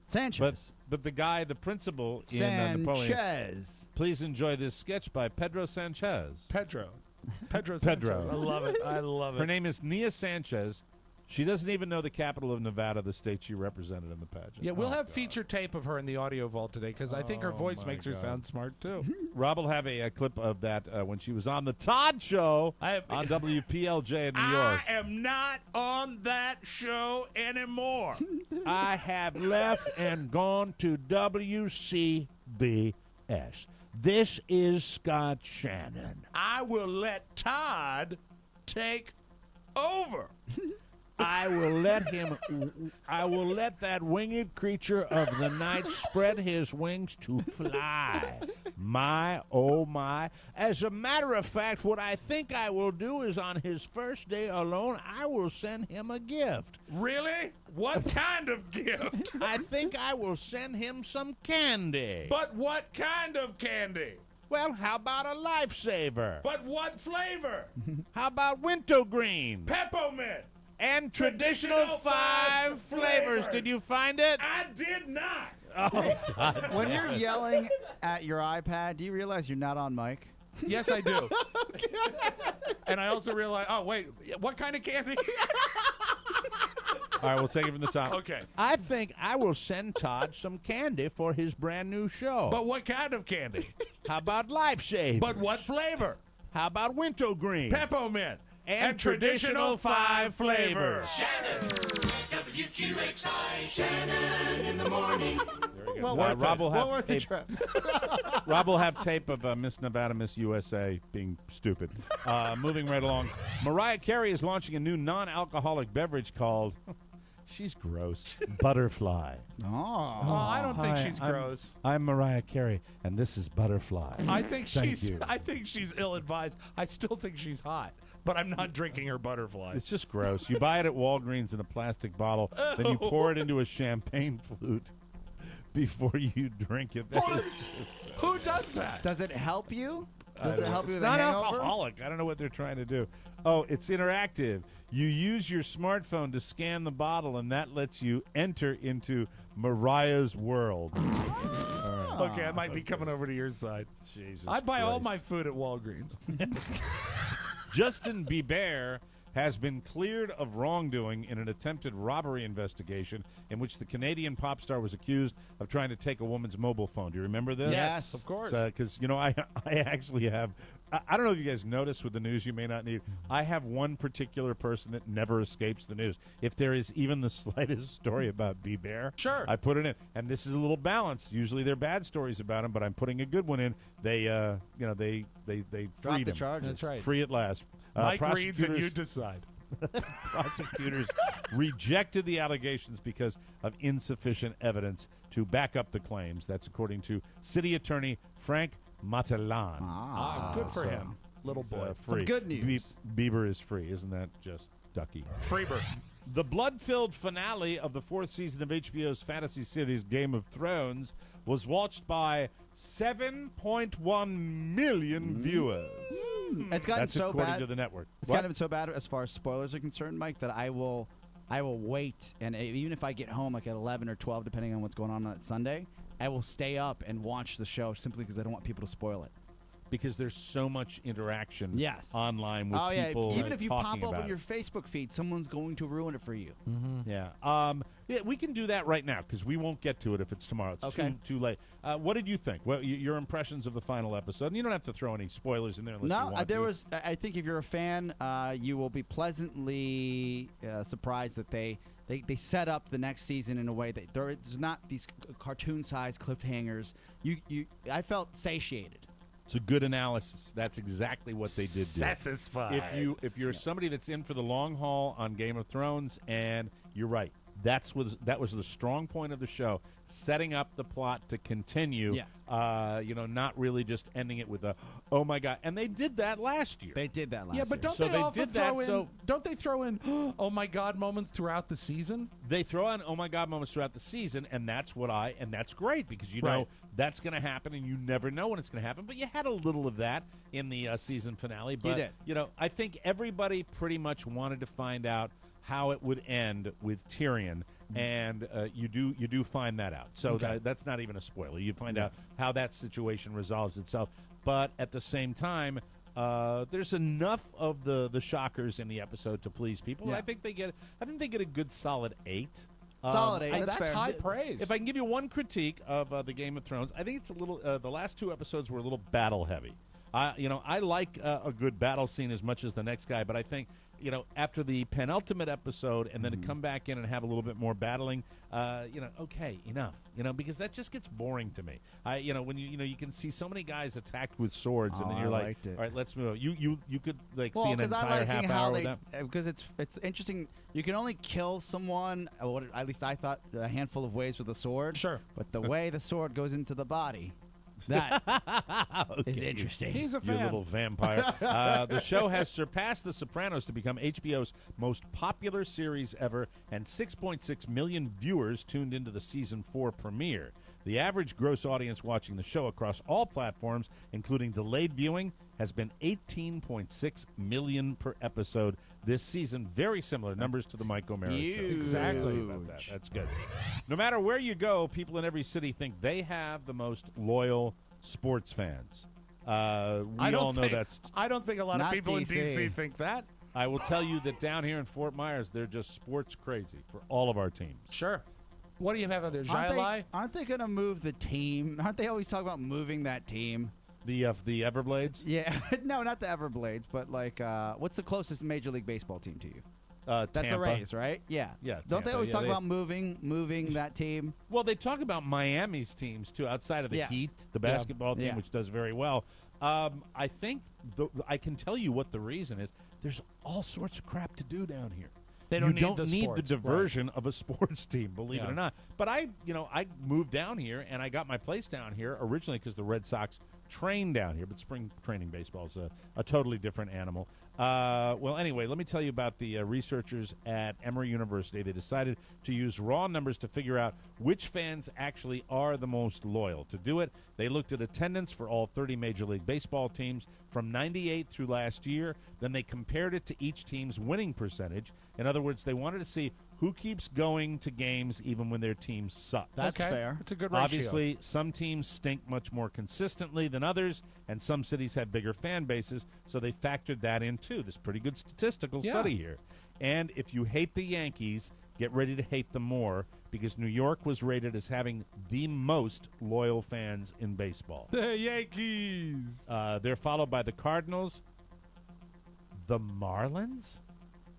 Sanchez. But the guy, the principal in Napoleon. Please enjoy this sketch by Pedro Sanchez. Pedro Sanchez. Pedro. I love it. Her name is Nia Sanchez. She doesn't even know the capital of Nevada, the state she represented in the pageant. Yeah, we'll have feature tape of her in the audio vault today because I think her voice makes her sound smart, too. Rob will have a clip of that when she was on the Todd Show on WPLJ in New York. I am not on that show anymore. I have left and gone to WCBS. This is Scott Shannon. I will let Todd take over. I will let that winged creature of the night spread his wings to fly. My, oh my. As a matter of fact, what I think I will do is on his first day alone, I will send him a gift. Really? What kind of gift? I think I will send him some candy. But what kind of candy? Well, how about a lifesaver? But what flavor? How about wintergreen? Peppermint. And traditional 5 flavors. Did you find it? I did not. Oh, God. When you're yelling at your iPad, do you realize you're not on mic? Yes, I do. And I also realize, oh, wait, what kind of candy? All right, we'll take it from the top. Okay. I think I will send Todd some candy for his brand new show. But what kind of candy? How about Lifesavers? But what flavor? How about wintergreen? Peppermint. And traditional 5 flavors. Shannon, WQXI, Shannon in the morning. There you go. Well worth the trip. Rob will have tape of Miss Nevada, Miss USA being stupid. Moving right along. Mariah Carey is launching a new non-alcoholic beverage called... She's gross. Butterfly. Oh, I don't think she's gross. I'm Mariah Carey, and this is Butterfly. I think Thank you. I think she's ill-advised. I still think she's hot, but I'm not drinking her Butterfly. It's just gross. You buy it at Walgreens in a plastic bottle, then you pour it into a champagne flute. before you drink it. Who does that? Does it help you? Does it help you It's with a not hangover? alcoholic. I don't know what they're trying to do. Oh, it's interactive. You use your smartphone to scan the bottle, and that lets you enter into Mariah's world. All right. Okay, I might be coming over to your side. Jesus I buy all Christ. my food at Walgreens. Justin Bieber has been cleared of wrongdoing in an attempted robbery investigation in which the Canadian pop star was accused of trying to take a woman's mobile phone. Do you remember this? Yes, of course. Because, I actually have, I don't know if you guys notice with the news you may not need, I have one particular person that never escapes the news. If there is even the slightest story about Bieber, Sure. I put it in. And this is a little balance. Usually they're bad stories about him, but I'm putting a good one in. They freed the him. charges. That's right. Free at last. Mike reads and prosecutors- you decide. Prosecutors rejected the allegations because of insufficient evidence to back up the claims. That's according to City Attorney Frank Matellan. Good for So him. Little boy. Free. good news. Bieber is free. Isn't that just ducky? Freebird. The blood-filled finale of the 4th season of HBO's fantasy series Game of Thrones was watched by 7.1 million viewers. It's gotten That's so according bad. to the network. It's What? gotten so bad as far as spoilers are concerned, Mike, that I will wait, and even if I get home like at 11 or 12, depending on what's going on that Sunday, I will stay up and watch the show simply because I don't want people to spoil it. Because there's so much interaction Yes. online with Oh yeah, people even if you talking pop up about on your it. Facebook feed, someone's going to ruin it for you. Yeah. Yeah, we can do that right now because we won't get to it if it's tomorrow. It's Okay. too late. What did you think? Well, your impressions of the final episode. And you don't have to throw any spoilers in there unless you No, want there to. was. I think if you're a fan, you will be pleasantly surprised that they set up the next season in a way that there's not these cartoon-sized cliffhangers. I felt satiated. It's a good analysis. That's exactly what they did do. Satisfied. If you're somebody that's in for the long haul on Game of Thrones, and you're right, that was the strong point of the show, setting up the plot to continue. Yes. Not really just ending it with a, oh my god, and they did that last year. They did that last Yeah, but year. don't So they they often did that, throw in? so- Don't they throw in oh my god moments throughout the season? They throw in oh my god moments throughout the season, and that's great because you know Right. that's going to happen, and you never know when it's going to happen. But you had a little of that in the season finale. But did. I think everybody pretty much wanted to find out how it would end with Tyrion, and you do find that out. So that's not even a spoiler. You find out how that situation resolves itself. But at the same time, there's enough of the shockers in the episode to please people. Yeah. I think they get a good solid 8. Solid 8. That's That's fair. high praise. If I can give you one critique of the Game of Thrones, I think it's a little. The last 2 episodes were a little battle heavy. I like a good battle scene as much as the next guy, but I think after the penultimate episode and then to come back in and have a little bit more battling, okay, enough. Because that just gets boring to me. When you can see so many guys attacked with swords, and then you're I like, liked it. all right, let's move. You could see Well, an because I entire like seeing half how hour they, with that. because it's interesting. You can only kill someone, or at least I thought, a handful of ways with a sword. Sure. But the way the sword goes into the body, that is interesting. He's a You fan. little vampire. The show has surpassed The Sopranos to become HBO's most popular series ever, and 6.6 million viewers tuned into the season 4 premiere. The average gross audience watching the show across all platforms, including delayed viewing, has been 18.6 million per episode this season. Very similar numbers to the Mike O'Mara show. Exactly. About that. That's good. No matter where you go, people in every city think they have the most loyal sports fans. We all know that's. I don't think a lot of Not people in DC. DC think that. I will tell you that down here in Fort Myers, they're just sports crazy for all of our teams. Sure. What do you have out there? Aren't Jai aren't they going to move the team? Aren't they always talking about moving that team? The Everblades. Yeah, no, not the Everblades, but like, what's the closest Major League Baseball team to you? That's Tampa. the Rays, right? Yeah. Yeah, Don't they Tampa. always Yeah, talk they- about moving that team? Well, they talk about Miami's teams too, outside of the Yes. Heat, the basketball team, Yeah. which does very well. I think I can tell you what the reason is. There's all sorts of crap to do down here. They don't you need the need sports, the diversion of a sports team, believe it Yeah. or not. But I moved down here and I got my place down here originally because the Red Sox train down here, but spring training baseball is a totally different animal. Well, anyway, let me tell you about the researchers at Emory University. They decided to use raw numbers to figure out which fans actually are the most loyal. To do it, they looked at attendance for all 30 Major League Baseball teams from 98 through last year. Then they compared it to each team's winning percentage. In other words, they wanted to see who keeps going to games even when their teams suck. That's fair. It's a good ratio. Obviously, some teams stink much more consistently than others, and some cities have bigger fan bases, so they factored that in too. This pretty good statistical study here. And if you hate the Yankees, get ready to hate them more, because New York was rated as having the most loyal fans in baseball. The Yankees. They're followed by the Cardinals, the Marlins.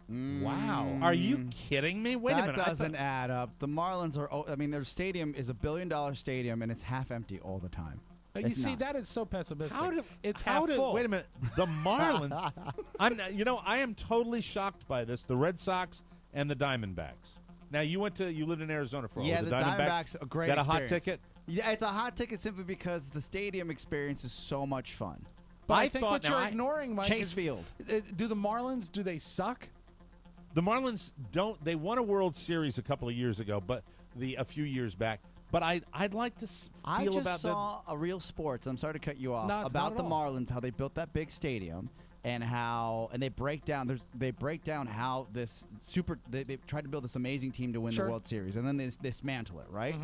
Wow. Are you kidding me? Wait a minute. That doesn't add up. The Marlins are, their stadium is $1 billion stadium, and it's half empty all the time. You It's see, not. that is so pessimistic. It's How half did? full. Wait a minute. The Marlins. I am totally shocked by this. The Red Sox and the Diamondbacks. Now you lived in Arizona for a while. Yeah, the the Diamondbacks, a great got a experience. hot ticket. Yeah, it's a hot ticket simply because the stadium experience is so much fun. But I I think thought- what now you're I- ignoring, Mike, Chase is, Field. Do the Marlins, do they suck? The Marlins don't. They won a World Series a couple of years ago, but a few years back. But I'd like to I feel just about saw a Real Sports. I'm sorry to cut you off. No, it's about not the at all. Marlins, how they built that big stadium, and they break down. They break down how this they tried to build this amazing team to win Sure. the World Series, and then they dismantle it, right?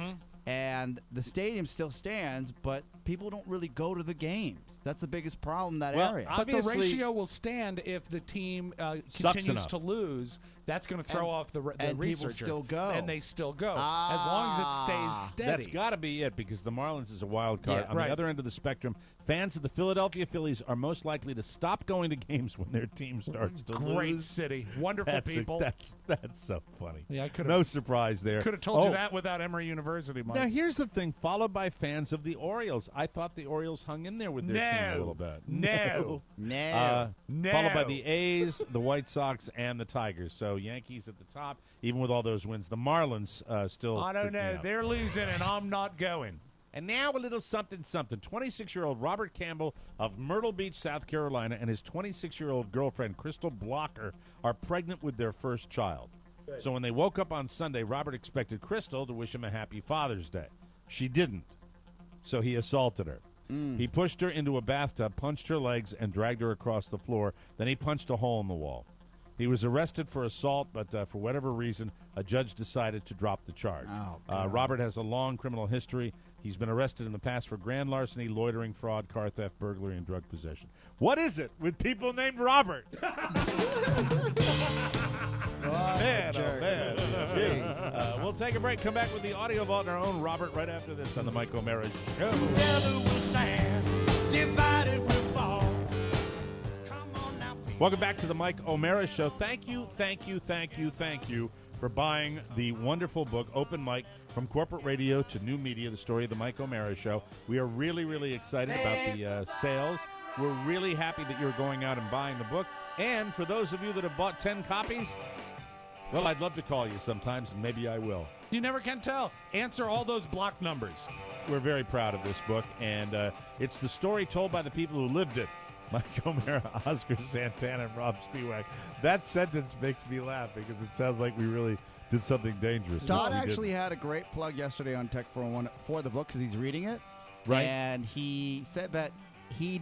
And the stadium still stands, but people don't really go to the games. That's the biggest problem in that Well, area. But the Obviously- ratio will stand if the team Sucks continues enough. to lose. That's going to throw off the and people researcher. still go. And they still go. As long as it stays steady. That's got to be it, because the Marlins is a wild card. Yeah, On right. the other end of the spectrum, fans of the Philadelphia Phillies are most likely to stop going to games when their team starts to Great lose. city. Wonderful people. That's so funny. Yeah, I could've- no surprise there. Could have told you Oh, that without Emory University, Mike. Now, here's the thing, followed by fans of the Orioles. I thought the Orioles hung in there with their team a little bit. No. No. Followed by the A's, the White Sox, and the Tigers. So Yankees at the top, even with all those wins. The Marlins still. I don't freak me know. out. They're losing, and I'm not going. And now a little something, something. 26-year-old Robert Campbell of Myrtle Beach, South Carolina, and his 26-year-old girlfriend, Crystal Blocker, are pregnant with their first child. So when they woke up on Sunday, Robert expected Crystal to wish him a happy Father's Day. She didn't. So he assaulted her. He pushed her into a bathtub, punched her legs, and dragged her across the floor. Then he punched a hole in the wall. He was arrested for assault, but for whatever reason, a judge decided to drop the charge. Robert has a long criminal history. He's been arrested in the past for grand larceny, loitering, fraud, car theft, burglary, and drug possession. What is it with people named Robert? Man, oh, man. Jeez. We'll take a break, come back with the audio vault and our own Robert right after this on the Mike O'Mara Show. Together we'll stand, divided we'll fall. Come on now, people. Welcome back to the Mike O'Mara Show. Thank you for buying the wonderful book, Open Mike, From Corporate Radio to New Media, the story of the Mike O'Mara Show. We are really, really excited about the sales. We're really happy that you're going out and buying the book. And for those of you that have bought 10 copies, well, I'd love to call you sometimes, and maybe I will. You never can tell. Answer all those block numbers. We're very proud of this book, and it's the story told by the people who lived it. Mike O'Mara, Oscar Santana, and Rob Spiewak. That sentence makes me laugh because it sounds like we really did something dangerous. Todd which we actually didn't. had a great plug yesterday on Tech 401 for the book because he's reading it. Right. And he said that he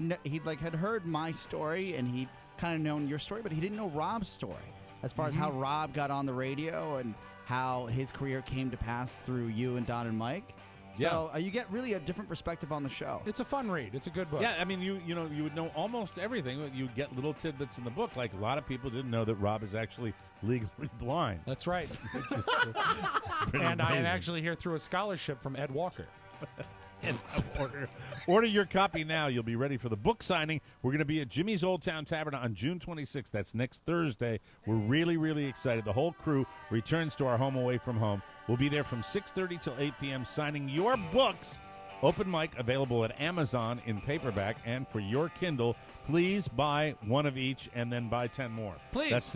had heard my story and he'd kind of known your story, but he didn't know Rob's story as far as how Rob got on the radio and how his career came to pass through you and Don and Mike. So you get really a different perspective on the show. It's a fun read. It's a good book. Yeah, I mean, you would know almost everything. You get little tidbits in the book. Like a lot of people didn't know that Rob is actually legally blind. That's right. It's pretty And I am amazing. actually here through a scholarship from Ed Walker. And order your copy now. You'll be ready for the book signing. We're going to be at Jimmy's Old Town Tavern on June 26th. That's next Thursday. We're really, really excited. The whole crew returns to our home away from home. We'll be there from 6:30 till 8 p.m. signing your books. Open mic available at Amazon in paperback, and for your Kindle, please buy one of each and then buy 10 more. Please. That's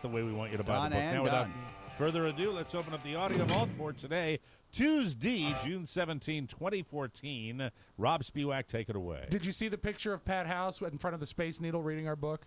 the way we want you to buy Done the book. and Now, without done. further ado, let's open up the audio vault for today, Tuesday, June 17, 2014. Rob Spiewak, take it away. Did you see the picture of Pat House in front of the Space Needle reading our book?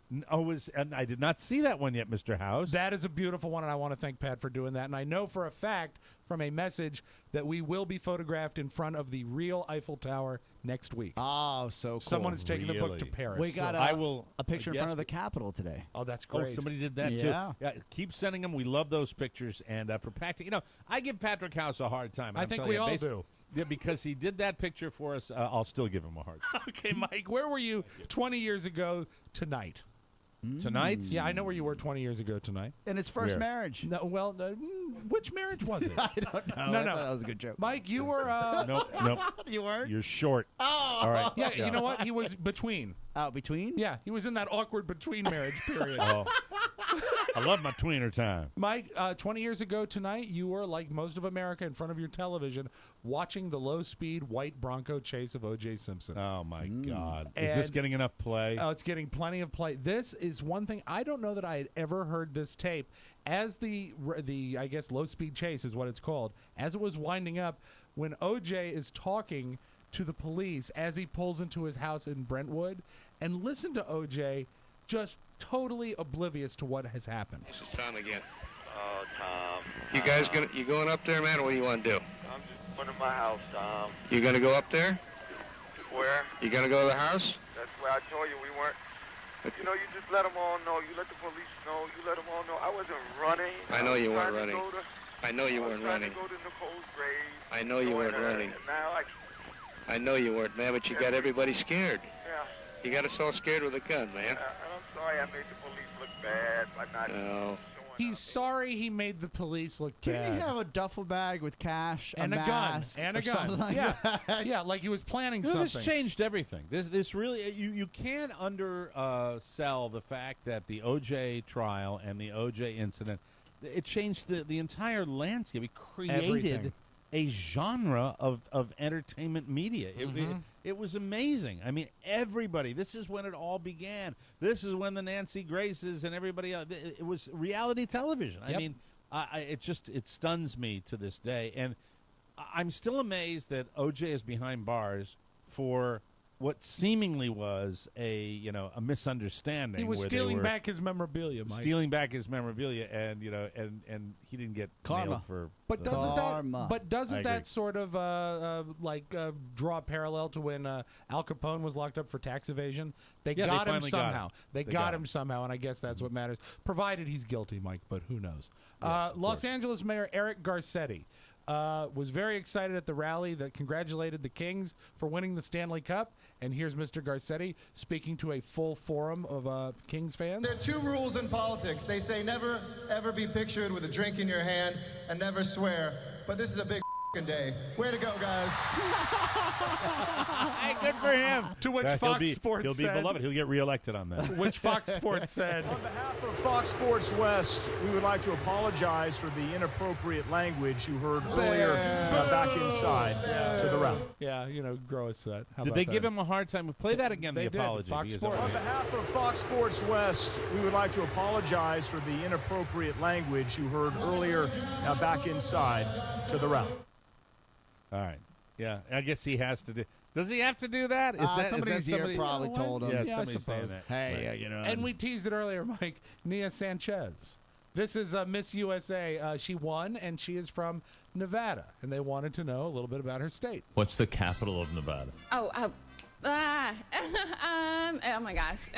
And I did not see that one yet, Mr. House. That is a beautiful one, and I want to thank Pat for doing that. And I know for a fact from a message that we will be photographed in front of the real Eiffel Tower next week. Oh, so cool. Someone is taking the book to Paris. We got a picture in front of the Capitol today. Oh, that's great. Oh, somebody did that too. Yeah, keep sending them. We love those pictures. And for Patrick, I give Patrick House a hard time. I think we all do. Yeah, because he did that picture for us. I'll still give him a hard time. Okay, Mike, where were you 20 years ago tonight? Tonight? Yeah, I know where you were 20 years ago tonight. In his first marriage. No, well, which marriage was it? I don't know. No, I thought that was a good joke. Mike, you were... Nope. You weren't? You're short. Oh. All right. Yeah, you know what? He was between. Between? Yeah, he was in that awkward between marriage period. Oh. I love my tweener time. Mike, 20 years ago tonight, you were, like most of America, in front of your television watching the low-speed white Bronco chase of O.J. Simpson. Oh, my God. Is this getting enough play? Oh, it's getting plenty of play. This is one thing. I don't know that I had ever heard this tape. As the I guess, low-speed chase is what it's called, as it was winding up, when O.J. is talking to the police as he pulls into his house in Brentwood, and listen to O.J. just totally oblivious to what has happened. This is Tom again. Oh, Tom. You guys you going up there, man, or what do you want to do? I'm just going to my house, Tom. You going to go up there? Where? You going to go to the house? That's where I told you we weren't. You know, you just let them all know. You let the police know. You let them all know. I wasn't running. I know you weren't running. I know you weren't running. I was trying to go to Nicole's grave. I know you weren't running. Now I know you weren't, man, but you got everybody scared. Yeah. You got us all scared with a gun, man. And I'm sorry I made the police look bad by not... No. He's sorry he made the police look bad. Didn't he have a duffel bag with cash, and a gun, mask, and a or gun? something like that? Yeah, like he was planning something. This changed everything. This really you can't undersell the fact that the O.J. trial and the O.J. incident, it changed the entire landscape. It created Everything. a genre of entertainment media. It was amazing. I mean, everybody. This is when it all began. This is when the Nancy Graces and everybody else. It was reality television. I mean, it stuns me to this day, and I'm still amazed that O.J. is behind bars for what seemingly was a misunderstanding. He was where stealing back his memorabilia, Mike. Stealing back his memorabilia, and and he didn't get nailed for. But doesn't that sort of draw a parallel to when Al Capone was locked up for tax evasion? They got him somehow. They got him somehow, and I guess that's what matters. Provided he's guilty, Mike, but who knows? Yes, Los Angeles Mayor Eric Garcetti was very excited at the rally that congratulated the Kings for winning the Stanley Cup. And here's Mr. Garcetti speaking to a full forum of Kings fans. There are two rules in politics. They say never, ever be pictured with a drink in your hand and never swear. But this is a big day. Way to go, guys. Hey, good for him. To which Fox Sports he'll be said, beloved. He'll get reelected on that. Which Fox Sports said, on behalf of Fox Sports West, we would like to apologize for the inappropriate language you heard earlier back inside to the route. Yeah, grow a set. How Did about they that? give him a hard time? Play that again, They the did. apology. Fox because Sports. On behalf of Fox Sports West, we would like to apologize for the inappropriate language you heard earlier back inside to the route. All right. Yeah, I guess he has to do. Does he have to do that? Somebody's here probably told him. Yeah, Yeah, I somebody's saying suppose. that. Hey, And we teased it earlier, Mike. Nia Sanchez. This is Miss USA. She won, and she is from Nevada. And they wanted to know a little bit about her state. What's the capital of Nevada? Oh my gosh.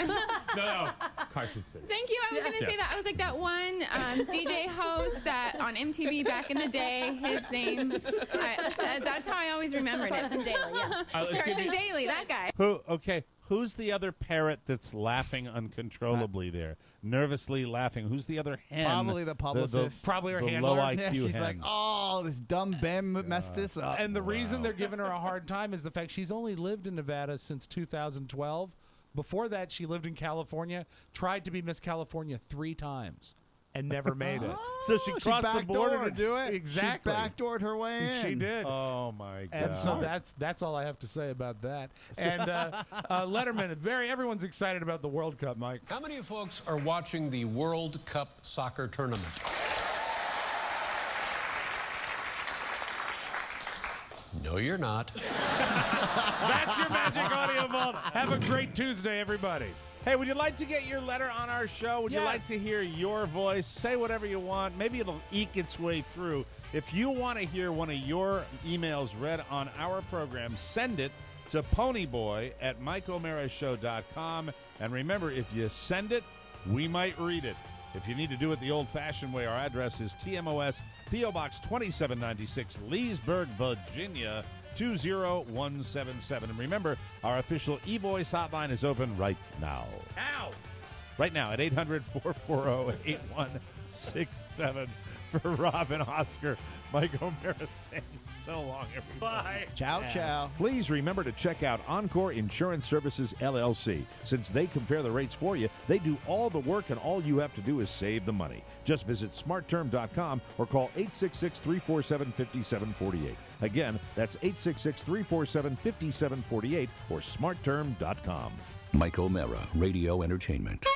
No, Carson City. Thank you. I was going to say that. I was like that one DJ host that on MTV back in the day, his name. That's how I always remembered it. Carson Daly, yeah. Carson Daly, that guy. Who's the other parrot that's laughing uncontrollably there? Nervously laughing. Who's the other hen? Probably the publicist. Probably her the handler. low IQ Yeah, she's hen. like, oh, this dumb Ben messed this up. And the reason they're giving her a hard time is the fact she's only lived in Nevada since 2012. Before that, she lived in California, tried to be Miss California 3 times, and never made it. So she crossed the border to do it? Exactly. She backdoored her way in. She did. Oh, my God. And so that's all I have to say about that. And Letterman, everyone's excited about the World Cup, Mike. How many of folks are watching the World Cup soccer tournament? No, you're not. That's your Magic Audio Vault. Have a great Tuesday, everybody. Hey, would you like to get your letter on our show? Would you like to hear your voice? Say whatever you want. Maybe it'll eke its way through. If you want to hear one of your emails read on our program, send it to ponyboy@MikeO'MaraShow.com. And remember, if you send it, we might read it. If you need to do it the old-fashioned way, our address is TMOS, P.O. Box 2796, Leesburg, Virginia, 20177. And remember, our official e-voice hotline is open right now. Ow! Right now at 800-440-8167. For Rob and Oscar, Mike O'Mara saying so long, everybody. Bye. Ciao, ciao. Please remember to check out Encore Insurance Services, LLC. Since they compare the rates for you, they do all the work, and all you have to do is save the money. Just visit smartterm.com or call 866-347-5748. Again, that's 866-347-5748 or smartterm.com. Mike O'Mara, Radio Entertainment.